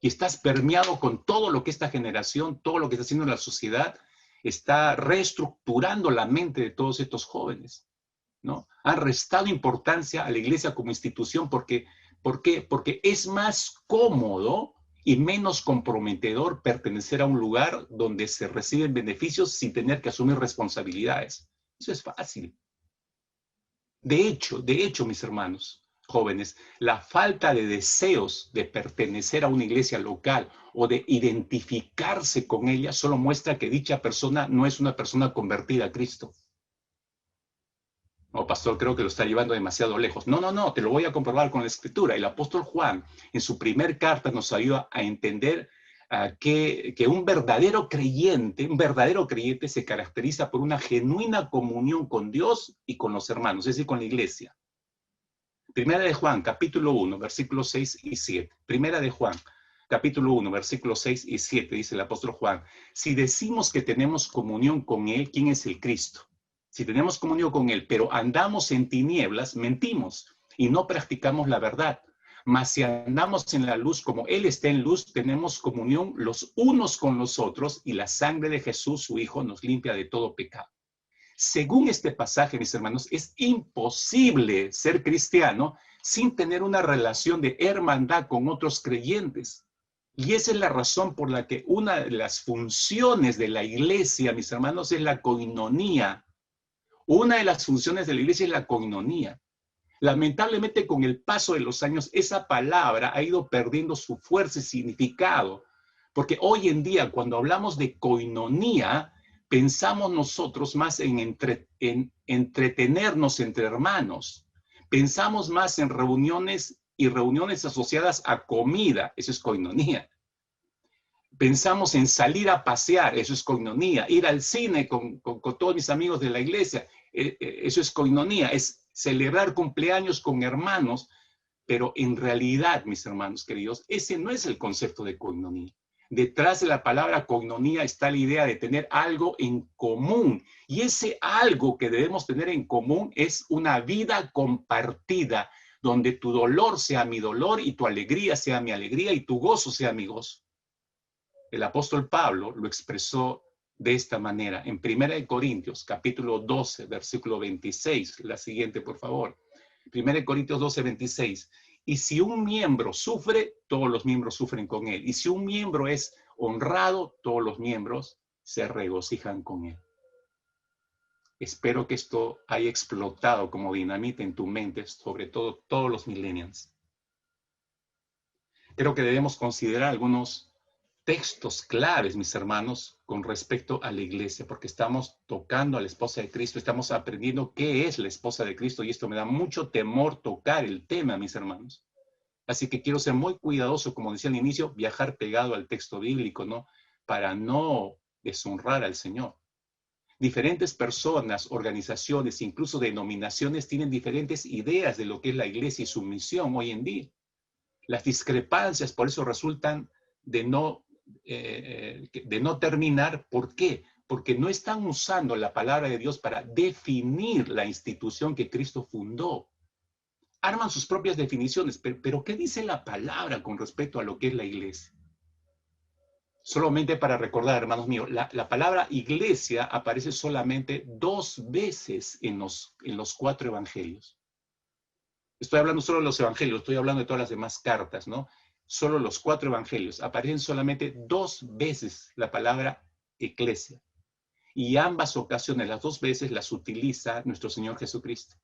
Speaker 2: Y estás permeado con todo lo que esta generación, todo lo que está haciendo la sociedad, está reestructurando la mente de todos estos jóvenes, ¿no? Han restado importancia a la iglesia como institución ¿por qué? Porque es más cómodo y menos comprometedor pertenecer a un lugar donde se reciben beneficios sin tener que asumir responsabilidades. Eso es fácil. De hecho, mis hermanos jóvenes, la falta de deseos de pertenecer a una iglesia local o de identificarse con ella solo muestra que dicha persona no es una persona convertida a Cristo. No, pastor, creo que lo está llevando demasiado lejos. No, te lo voy a comprobar con la Escritura. El apóstol Juan, en su primer carta, nos ayuda a entender que un verdadero creyente se caracteriza por una genuina comunión con Dios y con los hermanos, es decir, con la iglesia. Primera de Juan, capítulo 1, versículos 6 y 7. Primera de Juan, capítulo 1, versículos 6 y 7, dice el apóstol Juan. Si decimos que tenemos comunión con Él, ¿quién es el Cristo? Si tenemos comunión con Él, pero andamos en tinieblas, mentimos y no practicamos la verdad. Mas si andamos en la luz como Él está en luz, tenemos comunión los unos con los otros y la sangre de Jesús, su Hijo, nos limpia de todo pecado. Según este pasaje, mis hermanos, es imposible ser cristiano sin tener una relación de hermandad con otros creyentes. Y esa es la razón por la que una de las funciones de la iglesia, mis hermanos, es la coinonía, Una de las funciones de la iglesia es la coinonía. Lamentablemente, con el paso de los años, esa palabra ha ido perdiendo su fuerza y significado, porque hoy en día, cuando hablamos de coinonía, pensamos nosotros más en entretenernos entre hermanos. Pensamos más en reuniones y reuniones asociadas a comida, eso es coinonía. Pensamos en salir a pasear, eso es coinonía. Ir al cine con todos mis amigos de la iglesia, eso es coinonía. Es celebrar cumpleaños con hermanos, pero en realidad, mis hermanos queridos, ese no es el concepto de coinonía. Detrás de la palabra coinonía está la idea de tener algo en común. Y ese algo que debemos tener en común es una vida compartida, donde tu dolor sea mi dolor y tu alegría sea mi alegría y tu gozo sea mi gozo. El apóstol Pablo lo expresó de esta manera en 1 Corintios, capítulo 12, versículo 26. La siguiente, por favor. 1 Corintios 12, 26. Y si un miembro sufre, todos los miembros sufren con él. Y si un miembro es honrado, todos los miembros se regocijan con él. Espero que esto haya explotado como dinamita en tu mente, sobre todo todos los millennials. Creo que debemos considerar algunos textos claves, mis hermanos, con respecto a la iglesia, porque estamos tocando a la esposa de Cristo, estamos aprendiendo qué es la esposa de Cristo, y esto me da mucho temor tocar el tema, mis hermanos. Así que quiero ser muy cuidadoso, como decía al inicio, viajar pegado al texto bíblico, ¿no? Para no deshonrar al Señor. Diferentes personas, organizaciones, incluso denominaciones, tienen diferentes ideas de lo que es la iglesia y su misión hoy en día. Las discrepancias por eso resultan de no terminar. ¿Por qué? Porque no están usando la palabra de Dios para definir la institución que Cristo fundó. Arman sus propias definiciones, pero ¿qué dice la palabra con respecto a lo que es la iglesia? Solamente para recordar, hermanos míos, la palabra iglesia aparece solamente 2 veces en los 4 evangelios. Estoy hablando solo de los evangelios, estoy hablando de todas las demás cartas, ¿no? Solo los 4 evangelios. Aparecen solamente 2 veces la palabra eclesia. Y ambas ocasiones, las 2 veces, las utiliza nuestro Señor Jesucristo.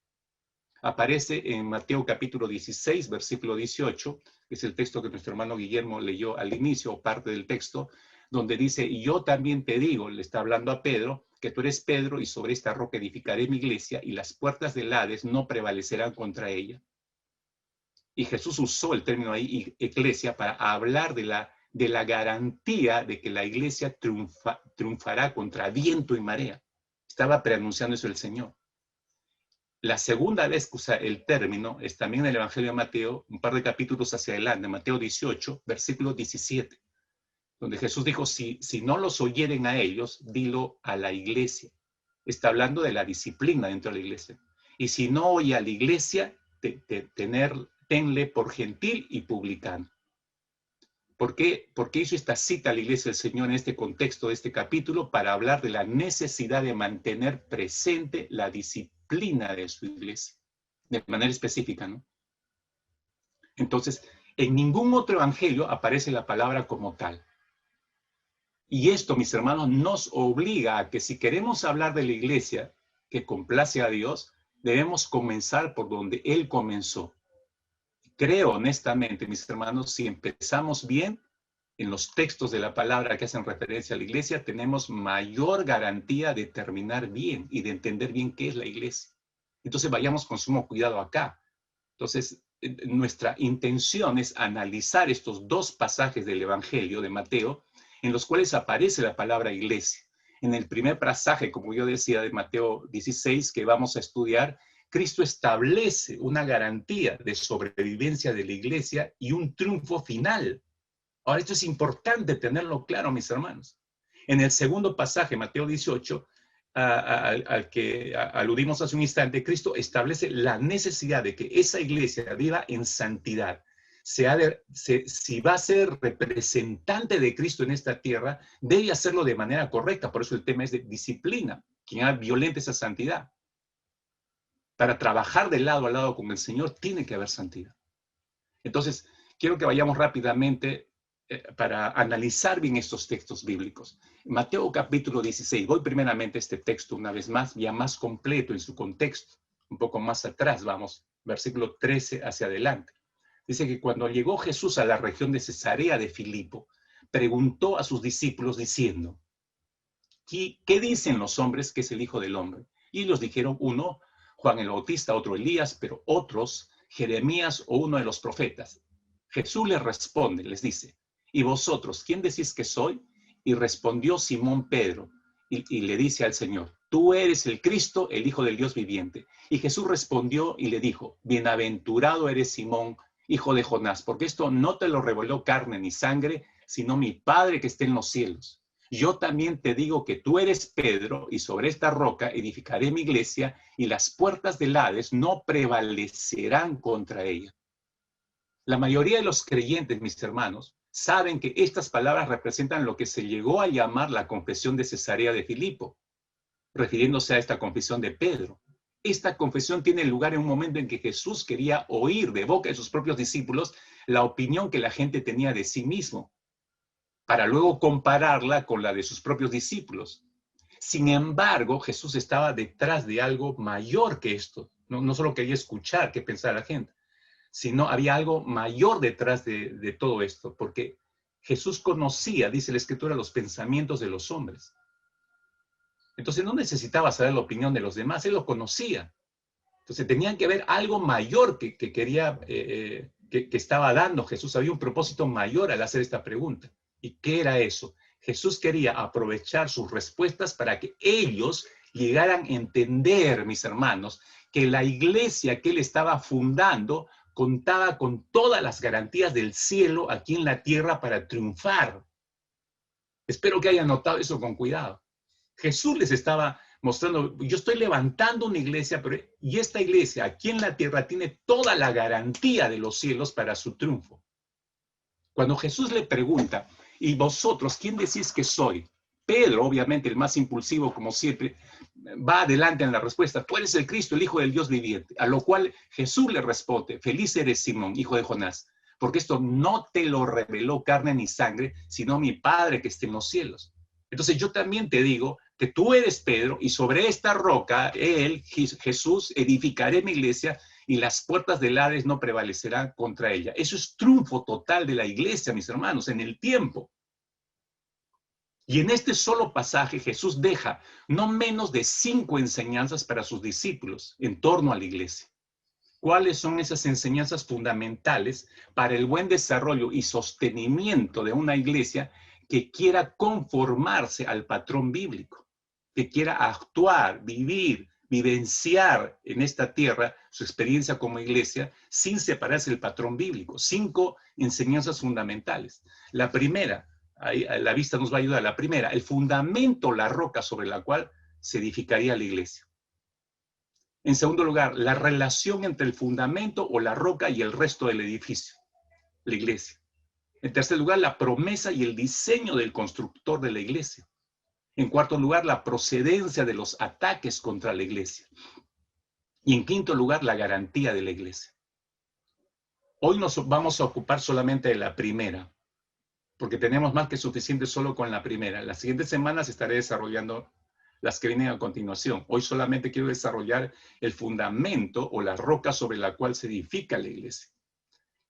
Speaker 2: Aparece en Mateo capítulo 16, versículo 18, que es el texto que nuestro hermano Guillermo leyó al inicio, o parte del texto, donde dice, y yo también te digo, le está hablando a Pedro, que tú eres Pedro, y sobre esta roca edificaré mi iglesia, y las puertas del Hades no prevalecerán contra ella. Y Jesús usó el término ahí, eclesia, para hablar de la garantía de que la iglesia triunfará contra viento y marea. Estaba preanunciando eso el Señor. La segunda vez que usa el término es también en el Evangelio de Mateo, un par de capítulos hacia adelante, Mateo 18, versículo 17, donde Jesús dijo, si no los oyeren a ellos, dilo a la iglesia. Está hablando de la disciplina dentro de la iglesia. Y si no oye a la iglesia, tenle por gentil y publicano. ¿Por qué hizo esta cita a la iglesia del Señor en este contexto de este capítulo? Para hablar de la necesidad de mantener presente la disciplina de su iglesia, de manera específica, ¿no? Entonces, en ningún otro evangelio aparece la palabra como tal. Y esto, mis hermanos, nos obliga a que si queremos hablar de la iglesia que complace a Dios, debemos comenzar por donde Él comenzó. Creo honestamente, mis hermanos, si empezamos bien en los textos de la palabra que hacen referencia a la iglesia, tenemos mayor garantía de terminar bien y de entender bien qué es la iglesia. Entonces vayamos con sumo cuidado acá. Entonces, nuestra intención es analizar estos 2 pasajes del Evangelio de Mateo, en los cuales aparece la palabra iglesia. En el primer pasaje, como yo decía, de Mateo 16, que vamos a estudiar, Cristo establece una garantía de sobrevivencia de la iglesia y un triunfo final. Ahora, esto es importante tenerlo claro, mis hermanos. En el segundo pasaje, Mateo 18, al que aludimos hace un instante, Cristo establece la necesidad de que esa iglesia viva en santidad. Si va a ser representante de Cristo en esta tierra, debe hacerlo de manera correcta. Por eso el tema es de disciplina. Quien haga violenta esa santidad. Para trabajar de lado a lado con el Señor, tiene que haber santidad. Entonces, quiero que vayamos rápidamente para analizar bien estos textos bíblicos. Mateo capítulo 16, voy primeramente a este texto una vez más, ya más completo en su contexto, un poco más atrás, vamos, versículo 13 hacia adelante. Dice que cuando llegó Jesús a la región de Cesarea de Filipo, preguntó a sus discípulos diciendo, ¿qué dicen los hombres que es el Hijo del Hombre? Y ellos dijeron, uno, Juan el Bautista, otro Elías, pero otros, Jeremías o uno de los profetas. Jesús les responde, les dice, ¿y vosotros quién decís que soy? Y respondió Simón Pedro y le dice al Señor, tú eres el Cristo, el Hijo del Dios viviente. Y Jesús respondió y le dijo, bienaventurado eres Simón, hijo de Jonás, porque esto no te lo reveló carne ni sangre, sino mi Padre que está en los cielos. Yo también te digo que tú eres Pedro, y sobre esta roca edificaré mi iglesia, y las puertas del Hades no prevalecerán contra ella. La mayoría de los creyentes, mis hermanos, saben que estas palabras representan lo que se llegó a llamar la confesión de Cesarea de Filipo, refiriéndose a esta confesión de Pedro. Esta confesión tiene lugar en un momento en que Jesús quería oír de boca de sus propios discípulos la opinión que la gente tenía de sí mismo, para luego compararla con la de sus propios discípulos. Sin embargo, Jesús estaba detrás de algo mayor que esto. No solo quería escuchar qué pensaba la gente, sino había algo mayor detrás de todo esto, porque Jesús conocía, dice la Escritura, los pensamientos de los hombres. Entonces no necesitaba saber la opinión de los demás, él lo conocía. Entonces tenían que ver algo mayor que quería, que estaba dando Jesús. Había un propósito mayor al hacer esta pregunta. ¿Y qué era eso? Jesús quería aprovechar sus respuestas para que ellos llegaran a entender, mis hermanos, que la iglesia que él estaba fundando contaba con todas las garantías del cielo aquí en la tierra para triunfar. Espero que hayan notado eso con cuidado. Jesús les estaba mostrando, yo estoy levantando una iglesia, y esta iglesia aquí en la tierra tiene toda la garantía de los cielos para su triunfo. Cuando Jesús le pregunta, ¿y vosotros quién decís que soy? Pedro, obviamente el más impulsivo como siempre, va adelante en la respuesta, tú eres el Cristo, el Hijo del Dios viviente. A lo cual Jesús le responde, feliz eres Simón, hijo de Jonás, porque esto no te lo reveló carne ni sangre, sino mi Padre que está en los cielos. Entonces yo también te digo que tú eres Pedro, y sobre esta roca, Jesús, edificaré mi iglesia, y las puertas del Hades no prevalecerán contra ella. Eso es triunfo total de la iglesia, mis hermanos, en el tiempo. Y en este solo pasaje Jesús deja no menos de 5 enseñanzas para sus discípulos en torno a la iglesia. ¿Cuáles son esas enseñanzas fundamentales para el buen desarrollo y sostenimiento de una iglesia que quiera conformarse al patrón bíblico, que quiera actuar, vivir, vivenciar en esta tierra su experiencia como iglesia sin separarse del patrón bíblico? 5 enseñanzas fundamentales. La primera, ahí la vista nos va a ayudar. La primera, el fundamento, la roca sobre la cual se edificaría la iglesia. En segundo lugar, la relación entre el fundamento o la roca y el resto del edificio, la iglesia. En tercer lugar, la promesa y el diseño del constructor de la iglesia. En cuarto lugar, la procedencia de los ataques contra la iglesia. Y en quinto lugar, la garantía de la iglesia. Hoy nos vamos a ocupar solamente de la primera, porque tenemos más que suficiente solo con la primera. Las siguientes semanas estaré desarrollando las que vienen a continuación. Hoy solamente quiero desarrollar el fundamento o la roca sobre la cual se edifica la iglesia.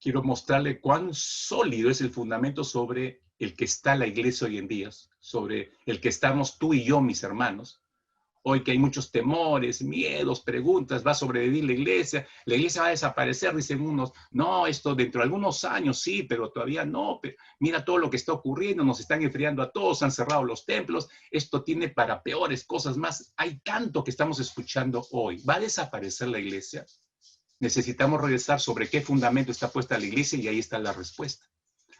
Speaker 2: Quiero mostrarle cuán sólido es el fundamento sobre el que está la iglesia hoy en día, sobre el que estamos tú y yo, mis hermanos. Hoy que hay muchos temores, miedos, preguntas, ¿va a sobrevivir la iglesia va a desaparecer? Dicen unos, no, esto dentro de algunos años sí, pero todavía no. Pero mira todo lo que está ocurriendo, nos están enfriando a todos, han cerrado los templos, esto tiene para peores cosas más. Hay tanto que estamos escuchando hoy. ¿Va a desaparecer la iglesia? Necesitamos regresar sobre qué fundamento está puesta la iglesia, y ahí está la respuesta.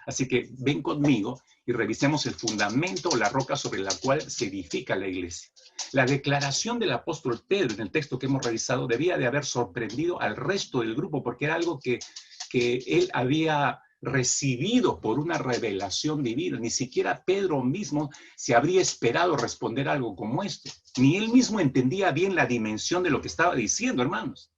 Speaker 2: Así que ven conmigo y revisemos el fundamento o la roca sobre la cual se edifica la iglesia. La declaración del apóstol Pedro en el texto que hemos revisado debía de haber sorprendido al resto del grupo, porque era algo que él había recibido por una revelación divina. Ni siquiera Pedro mismo se habría esperado responder algo como esto. Ni él mismo entendía bien la dimensión de lo que estaba diciendo, hermanos.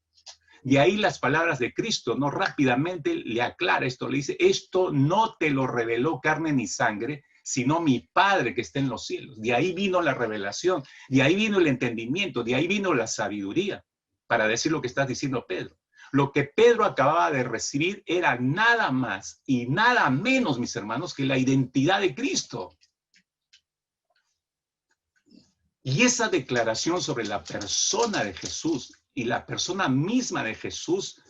Speaker 2: De ahí las palabras de Cristo, ¿no? Rápidamente le aclara esto, le dice, esto no te lo reveló carne ni sangre, sino mi Padre que está en los cielos. De ahí vino la revelación, de ahí vino el entendimiento, de ahí vino la sabiduría, para decir lo que está diciendo Pedro. Lo que Pedro acababa de recibir era nada más y nada menos, mis hermanos, que la identidad de Cristo. Y esa declaración sobre la persona de Jesús y la persona misma de Jesús,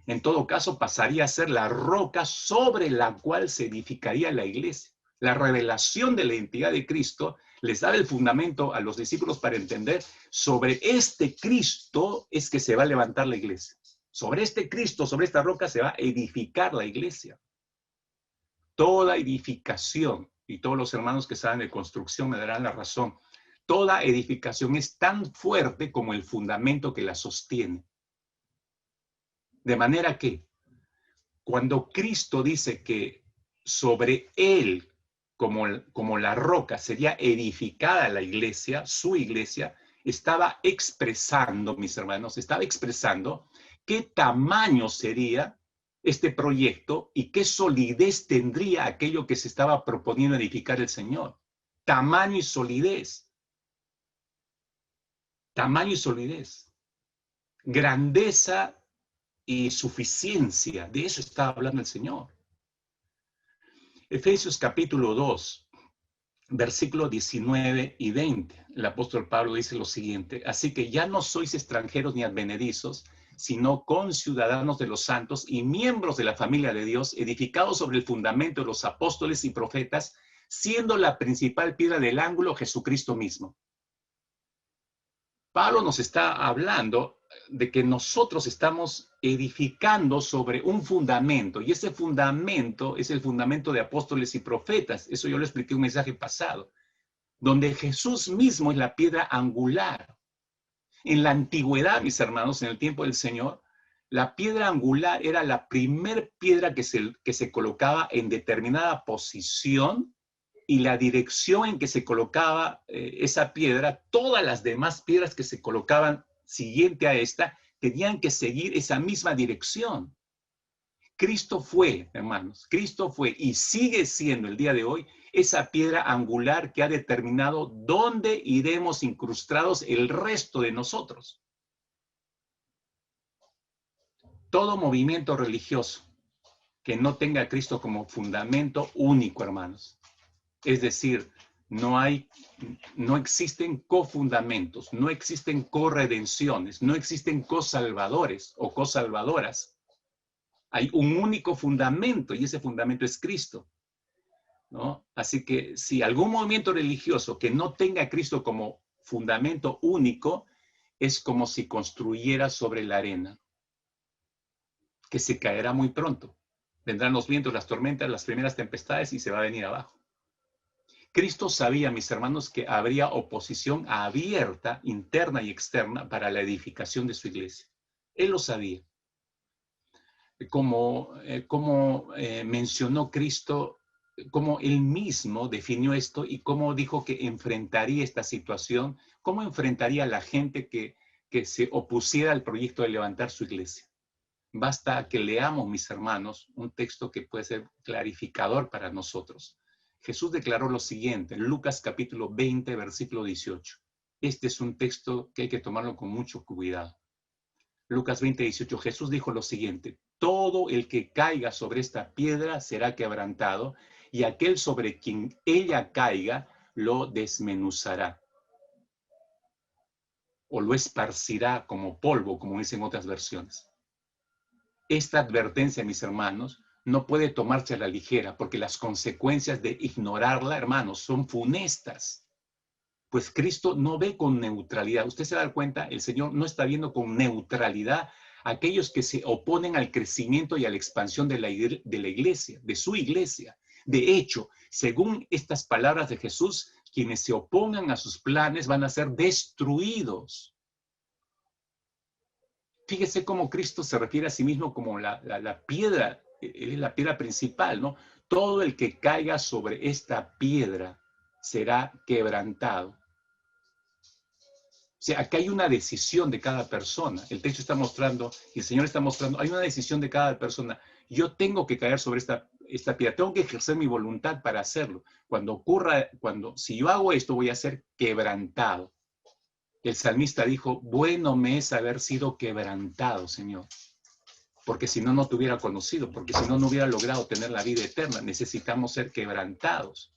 Speaker 2: en todo caso, pasaría a ser la roca sobre la cual se edificaría la iglesia. La revelación de la identidad de Cristo les da el fundamento a los discípulos para entender, sobre este Cristo es que se va a levantar la iglesia. Sobre este Cristo, sobre esta roca se va a edificar la iglesia. Toda edificación, y todos los hermanos que saben de construcción me darán la razón, toda edificación es tan fuerte como el fundamento que la sostiene. De manera que cuando Cristo dice que sobre él, como la roca, sería edificada la iglesia, su iglesia, estaba expresando, mis hermanos, estaba expresando qué tamaño sería este proyecto y qué solidez tendría aquello que se estaba proponiendo edificar el Señor. Tamaño y solidez. Tamaño y solidez. Grandeza y suficiencia. De eso está hablando el Señor. Efesios capítulo 2, versículos 19 y 20. El apóstol Pablo dice lo siguiente: así que ya no sois extranjeros ni advenedizos, sino conciudadanos de los santos y miembros de la familia de Dios, edificados sobre el fundamento de los apóstoles y profetas, siendo la principal piedra del ángulo Jesucristo mismo. Pablo nos está hablando de que nosotros estamos edificando sobre un fundamento, y ese fundamento es el fundamento de apóstoles y profetas. Eso yo lo expliqué en un mensaje pasado, donde Jesús mismo es la piedra angular. En la antigüedad, mis hermanos, en el tiempo del Señor, la piedra angular era la primer piedra que se colocaba en determinada posición, y la dirección en que se colocaba esa piedra, todas las demás piedras que se colocaban siguiente a esta, tenían que seguir esa misma dirección. Cristo fue, hermanos, Cristo fue y sigue siendo el día de hoy esa piedra angular que ha determinado dónde iremos incrustados el resto de nosotros. Todo movimiento religioso que no tenga a Cristo como fundamento único, hermanos. Es decir, no existen cofundamentos, no existen corredenciones, no existen cosalvadores o cosalvadoras. Hay un único fundamento y ese fundamento es Cristo, ¿no? Así que si algún movimiento religioso que no tenga a Cristo como fundamento único, es como si construyera sobre la arena, que se caerá muy pronto. Vendrán los vientos, las tormentas, las primeras tempestades y se va a venir abajo. Cristo sabía, mis hermanos, que habría oposición abierta, interna y externa para la edificación de su iglesia. Él lo sabía. Como mencionó Cristo, cómo él mismo definió esto y cómo dijo que enfrentaría esta situación, cómo enfrentaría a la gente que se opusiera al proyecto de levantar su iglesia. Basta que leamos, mis hermanos, un texto que puede ser clarificador para nosotros. Jesús declaró lo siguiente, en Lucas capítulo 20, versículo 18. Este es un texto que hay que tomarlo con mucho cuidado. Lucas 20, 18, Jesús dijo lo siguiente: todo el que caiga sobre esta piedra será quebrantado, y aquel sobre quien ella caiga lo desmenuzará. O lo esparcirá como polvo, como dicen otras versiones. Esta advertencia, mis hermanos, no puede tomarse a la ligera, porque las consecuencias de ignorarla, hermanos, son funestas. Pues Cristo no ve con neutralidad. Usted se da cuenta, el Señor no está viendo con neutralidad a aquellos que se oponen al crecimiento y a la expansión de la iglesia, de su iglesia. De hecho, según estas palabras de Jesús, quienes se opongan a sus planes van a ser destruidos. Fíjese cómo Cristo se refiere a sí mismo como la piedra. Él es la piedra principal, ¿no? Todo el que caiga sobre esta piedra será quebrantado. O sea, acá hay una decisión de cada persona. El texto está mostrando, y el Señor está mostrando, hay una decisión de cada persona. Yo tengo que caer sobre esta esta piedra, tengo que ejercer mi voluntad para hacerlo. Si yo hago esto, voy a ser quebrantado. El salmista dijo, bueno me es haber sido quebrantado, Señor. Porque si no, no te hubiera conocido, porque si no, no hubiera logrado tener la vida eterna. Necesitamos ser quebrantados.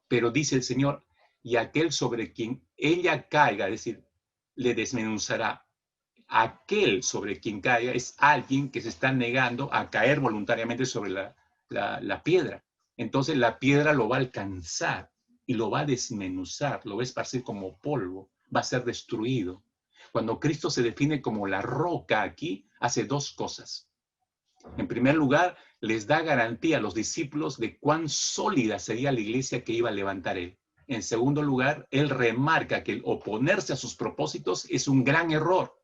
Speaker 2: Pero dice el Señor, y aquel sobre quien ella caiga, es decir, le desmenuzará. Aquel sobre quien caiga es alguien que se está negando a caer voluntariamente sobre la piedra. Entonces la piedra lo va a alcanzar y lo va a desmenuzar, lo va a esparcir como polvo, va a ser destruido. Cuando Cristo se define como la roca aquí, hace dos cosas. En primer lugar, les da garantía a los discípulos de cuán sólida sería la iglesia que iba a levantar él. En segundo lugar, él remarca que el oponerse a sus propósitos es un gran error,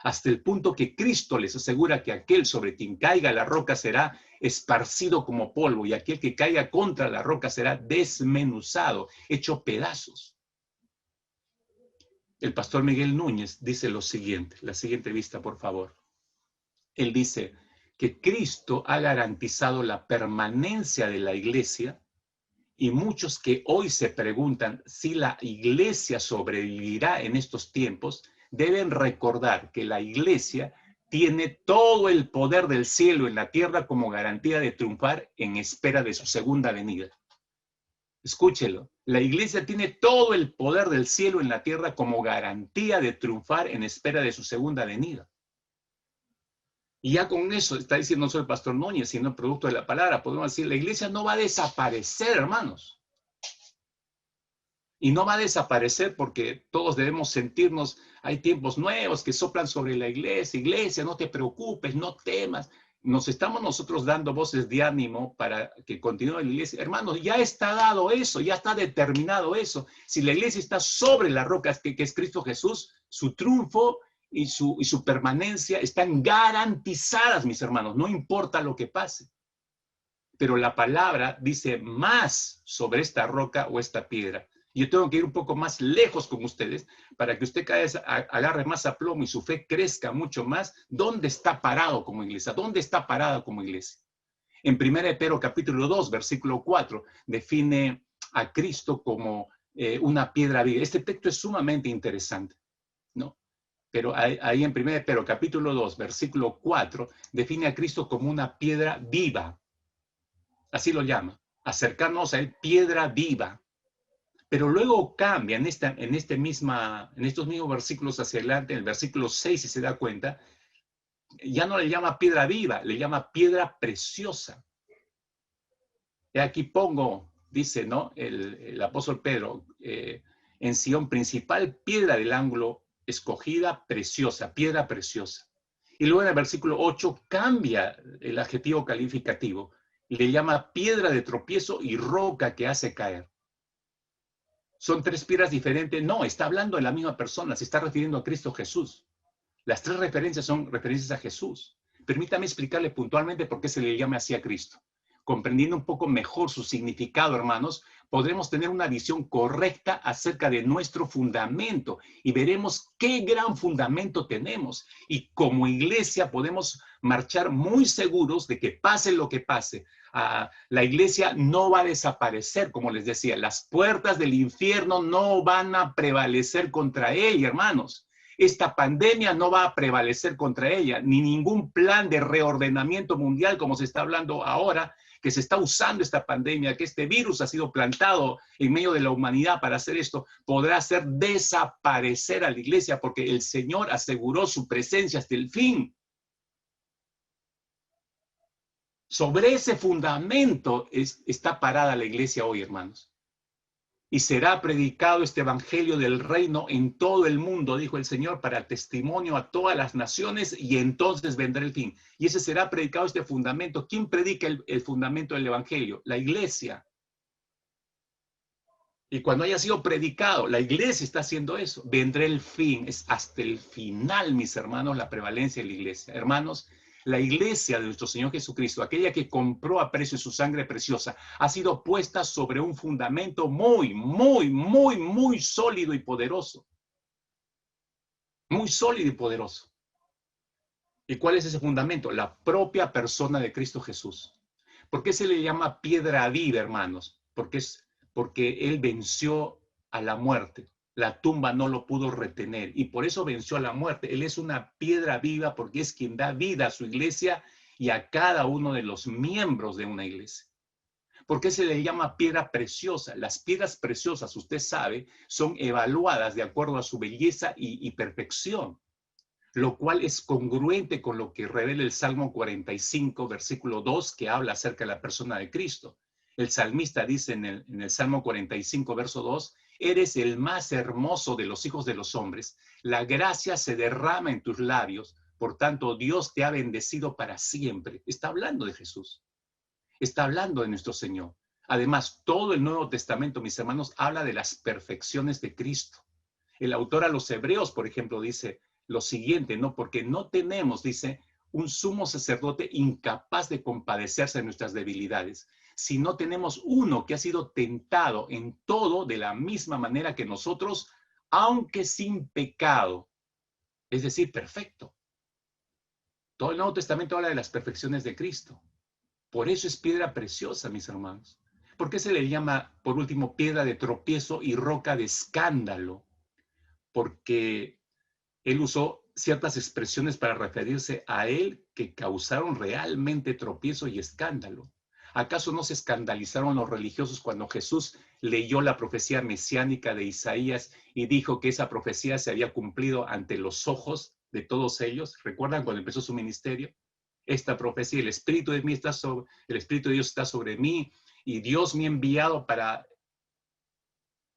Speaker 2: hasta el punto que Cristo les asegura que aquel sobre quien caiga la roca será esparcido como polvo y aquel que caiga contra la roca será desmenuzado, hecho pedazos. El pastor Miguel Núñez dice lo siguiente, la siguiente vista, por favor. Él dice que Cristo ha garantizado la permanencia de la iglesia y muchos que hoy se preguntan si la iglesia sobrevivirá en estos tiempos, deben recordar que la iglesia tiene todo el poder del cielo en la tierra como garantía de triunfar en espera de su segunda venida. Escúchelo, la iglesia tiene todo el poder del cielo en la tierra como garantía de triunfar en espera de su segunda venida. Y ya con eso, está diciendo no solo el pastor Núñez, sino el producto de la palabra, podemos decir, la iglesia no va a desaparecer, hermanos. Y no va a desaparecer porque todos debemos sentirnos, hay tiempos nuevos que soplan sobre la iglesia. Iglesia, no te preocupes, no temas. Nos estamos nosotros dando voces de ánimo para que continúe la iglesia. Hermanos, ya está dado eso, ya está determinado eso. Si la iglesia está sobre la roca que es Cristo Jesús, su triunfo y su permanencia están garantizadas, mis hermanos. No importa lo que pase. Pero la palabra dice más sobre esta roca o esta piedra. Yo tengo que ir un poco más lejos con ustedes para que usted cada vez agarre más aplomo y su fe crezca mucho más. ¿Dónde está parado como iglesia? ¿Dónde está parada como iglesia? En 1 Pedro capítulo 2, versículo 4, define a Cristo como una piedra viva. Este texto es sumamente interesante, ¿no? Pero ahí en 1 Pedro capítulo 2, versículo 4, define a Cristo como una piedra viva. Así lo llama. Acercarnos a él, piedra viva. Pero luego cambia en estos mismos versículos hacia adelante, en el versículo 6, si se da cuenta, ya no le llama piedra viva, le llama piedra preciosa. Y aquí pongo, dice, ¿no? El apóstol Pedro, en Sion, principal piedra del ángulo, escogida, preciosa, piedra preciosa. Y luego en el versículo 8 cambia el adjetivo calificativo, le llama piedra de tropiezo y roca que hace caer. ¿Son tres piedras diferentes? No, está hablando de la misma persona, se está refiriendo a Cristo Jesús. Las tres referencias son referencias a Jesús. Permítame explicarle puntualmente por qué se le llama así a Cristo. Comprendiendo un poco mejor su significado, hermanos, podremos tener una visión correcta acerca de nuestro fundamento y veremos qué gran fundamento tenemos. Y como iglesia podemos marchar muy seguros de que pase lo que pase, la iglesia no va a desaparecer, como les decía. Las puertas del infierno no van a prevalecer contra ella, hermanos. Esta pandemia no va a prevalecer contra ella, ni ningún plan de reordenamiento mundial como se está hablando ahora, que se está usando esta pandemia, que este virus ha sido plantado en medio de la humanidad para hacer esto, podrá hacer desaparecer a la iglesia porque el Señor aseguró su presencia hasta el fin. Sobre ese fundamento está parada la iglesia hoy, hermanos. Y será predicado este evangelio del reino en todo el mundo, dijo el Señor, para testimonio a todas las naciones, y entonces vendrá el fin. Y ese será predicado este fundamento. ¿Quién predica el fundamento del evangelio? La iglesia. Y cuando haya sido predicado, la iglesia está haciendo eso. Vendrá el fin. Es hasta el final, mis hermanos, la prevalencia de la iglesia. Hermanos, la iglesia de nuestro Señor Jesucristo, aquella que compró a precio su sangre preciosa, ha sido puesta sobre un fundamento muy, muy, muy, muy sólido y poderoso. Muy sólido y poderoso. ¿Y cuál es ese fundamento? La propia persona de Cristo Jesús. ¿Por qué se le llama piedra viva, hermanos? Porque él venció a la muerte. La tumba no lo pudo retener y por eso venció a la muerte. Él es una piedra viva porque es quien da vida a su iglesia y a cada uno de los miembros de una iglesia. ¿Por qué se le llama piedra preciosa? Las piedras preciosas, usted sabe, son evaluadas de acuerdo a su belleza y perfección, lo cual es congruente con lo que revela el Salmo 45, versículo 2, que habla acerca de la persona de Cristo. El salmista dice en el Salmo 45, verso 2, eres el más hermoso de los hijos de los hombres, la gracia se derrama en tus labios, por tanto Dios te ha bendecido para siempre. Está hablando de Jesús, está hablando de nuestro Señor. Además, todo el Nuevo Testamento, mis hermanos, habla de las perfecciones de Cristo. El autor a los Hebreos, por ejemplo, dice lo siguiente, ¿no? Porque no tenemos, dice, un sumo sacerdote incapaz de compadecerse de nuestras debilidades, si no tenemos uno que ha sido tentado en todo de la misma manera que nosotros, aunque sin pecado, es decir, perfecto. Todo el Nuevo Testamento habla de las perfecciones de Cristo. Por eso es piedra preciosa, mis hermanos. ¿Por qué se le llama, por último, piedra de tropiezo y roca de escándalo? Porque él usó ciertas expresiones para referirse a él que causaron realmente tropiezo y escándalo. ¿Acaso no se escandalizaron los religiosos cuando Jesús leyó la profecía mesiánica de Isaías y dijo que esa profecía se había cumplido ante los ojos de todos ellos? ¿Recuerdan cuando empezó su ministerio? Esta profecía, el Espíritu de Dios está sobre mí y Dios me ha enviado para...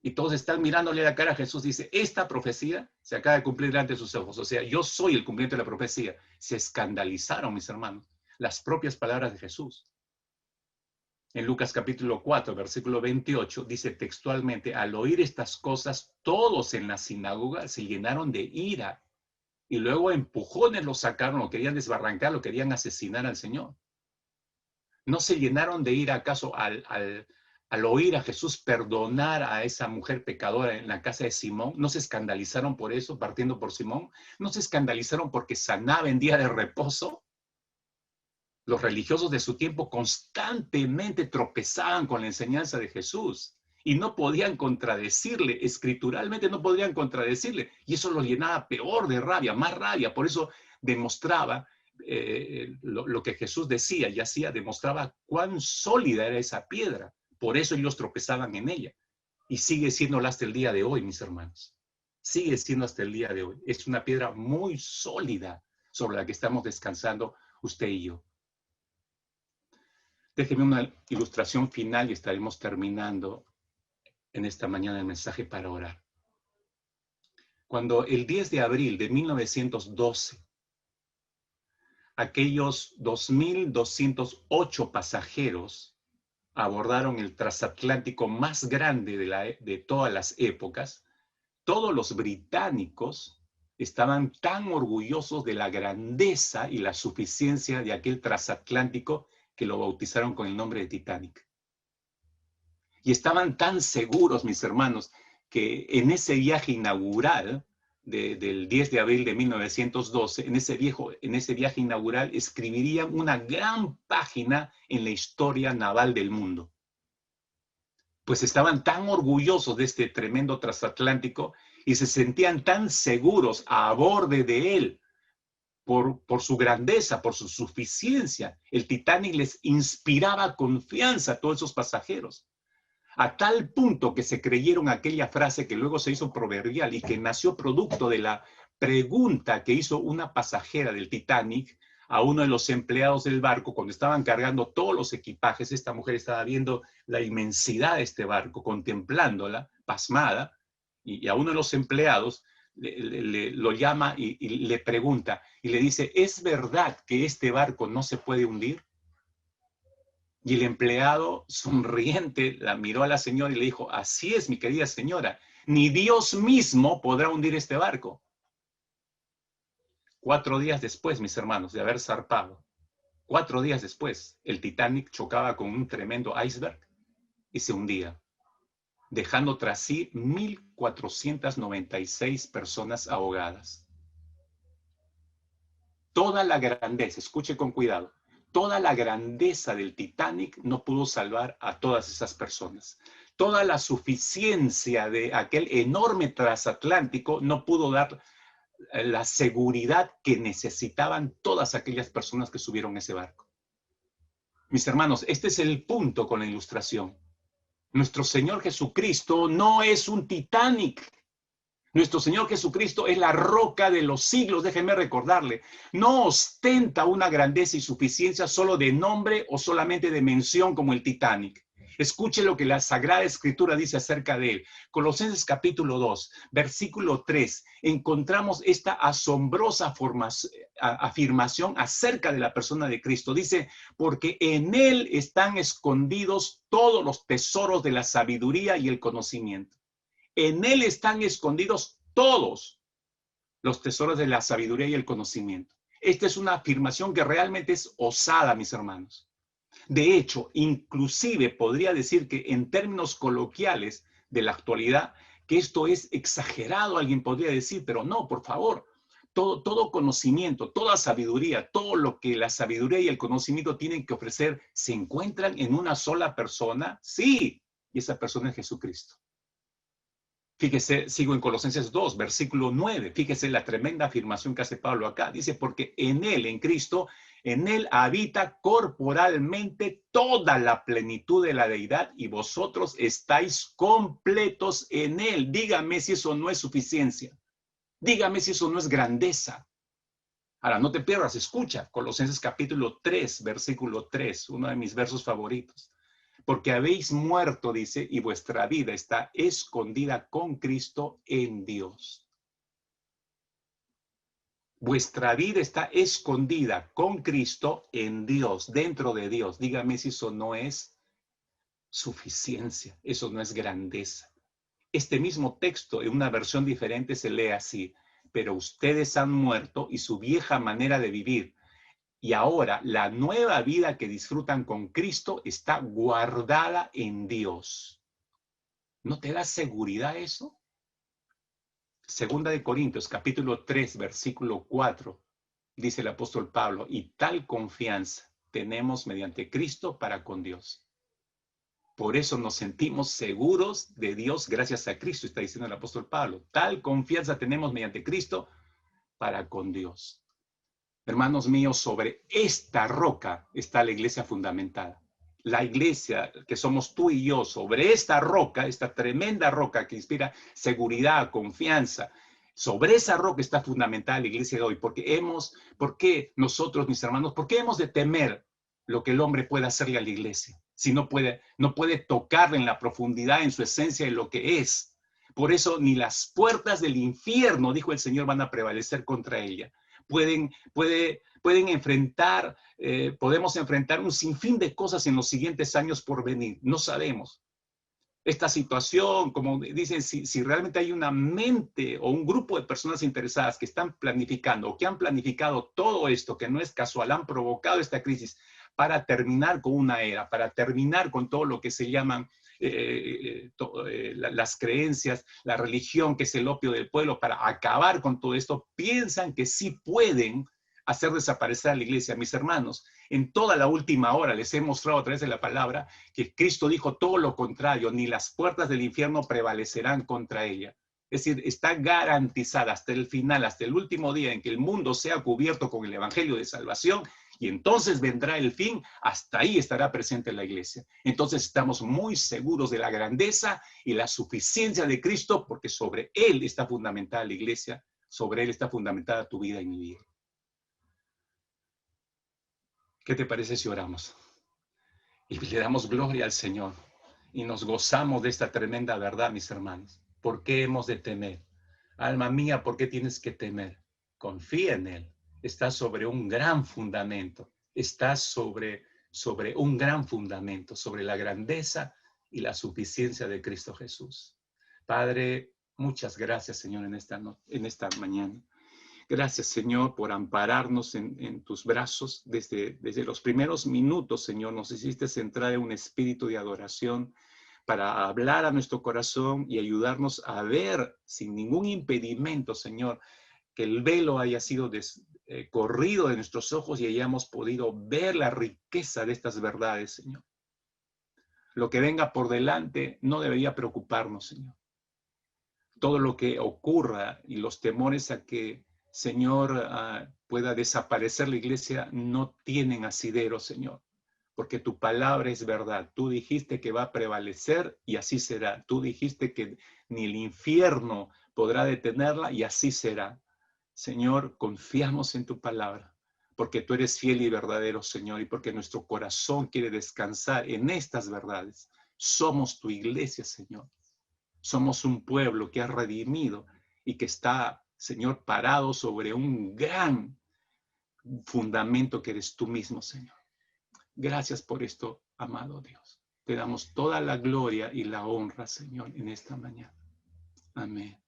Speaker 2: Y todos están mirándole la cara a Jesús, dice, esta profecía se acaba de cumplir delante de sus ojos. O sea, yo soy el cumplimiento de la profecía. Se escandalizaron, mis hermanos, las propias palabras de Jesús. En Lucas capítulo 4, versículo 28, dice textualmente, al oír estas cosas, todos en la sinagoga se llenaron de ira. Y luego empujones lo sacaron, lo querían desbarrancar, lo querían asesinar al Señor. ¿No se llenaron de ira acaso al oír a Jesús perdonar a esa mujer pecadora en la casa de Simón? ¿No se escandalizaron por eso, partiendo por Simón? ¿No se escandalizaron porque sanaba en día de reposo? Los religiosos de su tiempo constantemente tropezaban con la enseñanza de Jesús y no podían contradecirle, escrituralmente no podían contradecirle, y eso los llenaba peor de rabia, más rabia. Por eso demostraba lo que Jesús decía y hacía, demostraba cuán sólida era esa piedra. Por eso ellos tropezaban en ella. Y sigue siéndola hasta el día de hoy, mis hermanos. Sigue siendo hasta el día de hoy. Es una piedra muy sólida sobre la que estamos descansando usted y yo. Déjeme una ilustración final y estaremos terminando en esta mañana el mensaje para orar. Cuando el 10 de abril de 1912, aquellos 2.208 pasajeros abordaron el transatlántico más grande de todas las épocas, todos los británicos estaban tan orgullosos de la grandeza y la suficiencia de aquel transatlántico que lo bautizaron con el nombre de Titanic. Y estaban tan seguros, mis hermanos, que en ese viaje inaugural del 10 de abril de 1912, en ese viaje inaugural escribirían una gran página en la historia naval del mundo. Pues estaban tan orgullosos de este tremendo transatlántico y se sentían tan seguros a borde de él por su grandeza, por su suficiencia. El Titanic les inspiraba confianza a todos esos pasajeros. A tal punto que se creyeron aquella frase que luego se hizo proverbial y que nació producto de la pregunta que hizo una pasajera del Titanic a uno de los empleados del barco cuando estaban cargando todos los equipajes. Esta mujer estaba viendo la inmensidad de este barco, contemplándola, pasmada, y a uno de los empleados lo llama y le pregunta y le dice, ¿es verdad que este barco no se puede hundir? Y el empleado, sonriente, la miró a la señora y le dijo, así es, mi querida señora, ni Dios mismo podrá hundir este barco. 4 días después, mis hermanos, de haber zarpado, 4 días después, el Titanic chocaba con un tremendo iceberg y se hundía, dejando tras sí 1.496 personas ahogadas. Toda la grandeza, escuche con cuidado, toda la grandeza del Titanic no pudo salvar a todas esas personas. Toda la suficiencia de aquel enorme transatlántico no pudo dar la seguridad que necesitaban todas aquellas personas que subieron ese barco. Mis hermanos, este es el punto con la ilustración. Nuestro Señor Jesucristo no es un Titanic. Nuestro Señor Jesucristo es la roca de los siglos, déjenme recordarle. No ostenta una grandeza y suficiencia solo de nombre o solamente de mención como el Titanic. Escuche lo que la Sagrada Escritura dice acerca de él. Colosenses capítulo 2, versículo 3, encontramos esta asombrosa afirmación acerca de la persona de Cristo. Dice, porque en él están escondidos todos los tesoros de la sabiduría y el conocimiento. En él están escondidos todos los tesoros de la sabiduría y el conocimiento. Esta es una afirmación que realmente es osada, mis hermanos. De hecho, inclusive podría decir que en términos coloquiales de la actualidad, que esto es exagerado, alguien podría decir, pero no, por favor. Todo conocimiento, toda sabiduría, todo lo que la sabiduría y el conocimiento tienen que ofrecer, ¿se encuentran en una sola persona? Sí, y esa persona es Jesucristo. Fíjese, sigo en Colosenses 2, versículo 9. Fíjese la tremenda afirmación que hace Pablo acá. Dice, porque en él, en Cristo, en él habita corporalmente toda la plenitud de la deidad y vosotros estáis completos en él. Dígame si eso no es suficiencia. Dígame si eso no es grandeza. Ahora, no te pierdas, escucha. Colosenses capítulo 3, versículo 3, uno de mis versos favoritos. Porque habéis muerto, dice, y vuestra vida está escondida con Cristo en Dios. Vuestra vida está escondida con Cristo en Dios, dentro de Dios. Dígame si eso no es suficiencia, eso no es grandeza. Este mismo texto, en una versión diferente, se lee así. Pero ustedes han muerto y su vieja manera de vivir. Y ahora la nueva vida que disfrutan con Cristo está guardada en Dios. ¿No te da seguridad eso? Segunda de Corintios, capítulo 3, versículo 4, dice el apóstol Pablo, y tal confianza tenemos mediante Cristo para con Dios. Por eso nos sentimos seguros de Dios gracias a Cristo, está diciendo el apóstol Pablo. Tal confianza tenemos mediante Cristo para con Dios. Hermanos míos, sobre esta roca está la iglesia fundamentada. La iglesia que somos tú y yo, sobre esta roca, esta tremenda roca que inspira seguridad, confianza, sobre esa roca está fundamentada la iglesia de hoy. ¿Por qué nosotros, mis hermanos, por qué hemos de temer lo que el hombre puede hacerle a la iglesia? Si no puede tocarle en la profundidad, en su esencia, en lo que es. Por eso ni las puertas del infierno, dijo el Señor, van a prevalecer contra ella. Podemos enfrentar un sinfín de cosas en los siguientes años por venir. No sabemos. Esta situación, como dicen, si realmente hay una mente o un grupo de personas interesadas que están planificando o que han planificado todo esto, que no es casual, han provocado esta crisis para terminar con una era, para terminar con todo lo que se llaman las creencias, la religión, que es el opio del pueblo, para acabar con todo esto, piensan que sí pueden hacer desaparecer a la iglesia. Mis hermanos, en toda la última hora les he mostrado a través de la palabra que Cristo dijo todo lo contrario, ni las puertas del infierno prevalecerán contra ella. Es decir, está garantizada hasta el final, hasta el último día en que el mundo sea cubierto con el evangelio de salvación, y entonces vendrá el fin, hasta ahí estará presente la iglesia. Entonces estamos muy seguros de la grandeza y la suficiencia de Cristo, porque sobre él está fundamentada la iglesia, sobre él está fundamentada tu vida y mi vida. ¿Qué te parece si oramos? Y le damos gloria al Señor y nos gozamos de esta tremenda verdad, mis hermanos. ¿Por qué hemos de temer? Alma mía, ¿por qué tienes que temer? Confía en él. Está sobre un gran fundamento, está sobre un gran fundamento, sobre la grandeza y la suficiencia de Cristo Jesús. Padre, muchas gracias, Señor, en esta mañana. Gracias, Señor, por ampararnos en tus brazos. Desde los primeros minutos, Señor, nos hiciste entrar en un espíritu de adoración para hablar a nuestro corazón y ayudarnos a ver sin ningún impedimento, Señor, que el velo haya sido corrido de nuestros ojos y hayamos podido ver la riqueza de estas verdades, Señor. Lo que venga por delante no debería preocuparnos, Señor. Todo lo que ocurra y los temores a que, Señor, pueda desaparecer la iglesia no tienen asidero, Señor, porque tu palabra es verdad. Tú dijiste que va a prevalecer y así será. Tú dijiste que ni el infierno podrá detenerla y así será. Señor, confiamos en tu palabra, porque tú eres fiel y verdadero, Señor, y porque nuestro corazón quiere descansar en estas verdades. Somos tu iglesia, Señor. Somos un pueblo que has redimido y que está, Señor, parado sobre un gran fundamento que eres tú mismo, Señor. Gracias por esto, amado Dios. Te damos toda la gloria y la honra, Señor, en esta mañana. Amén.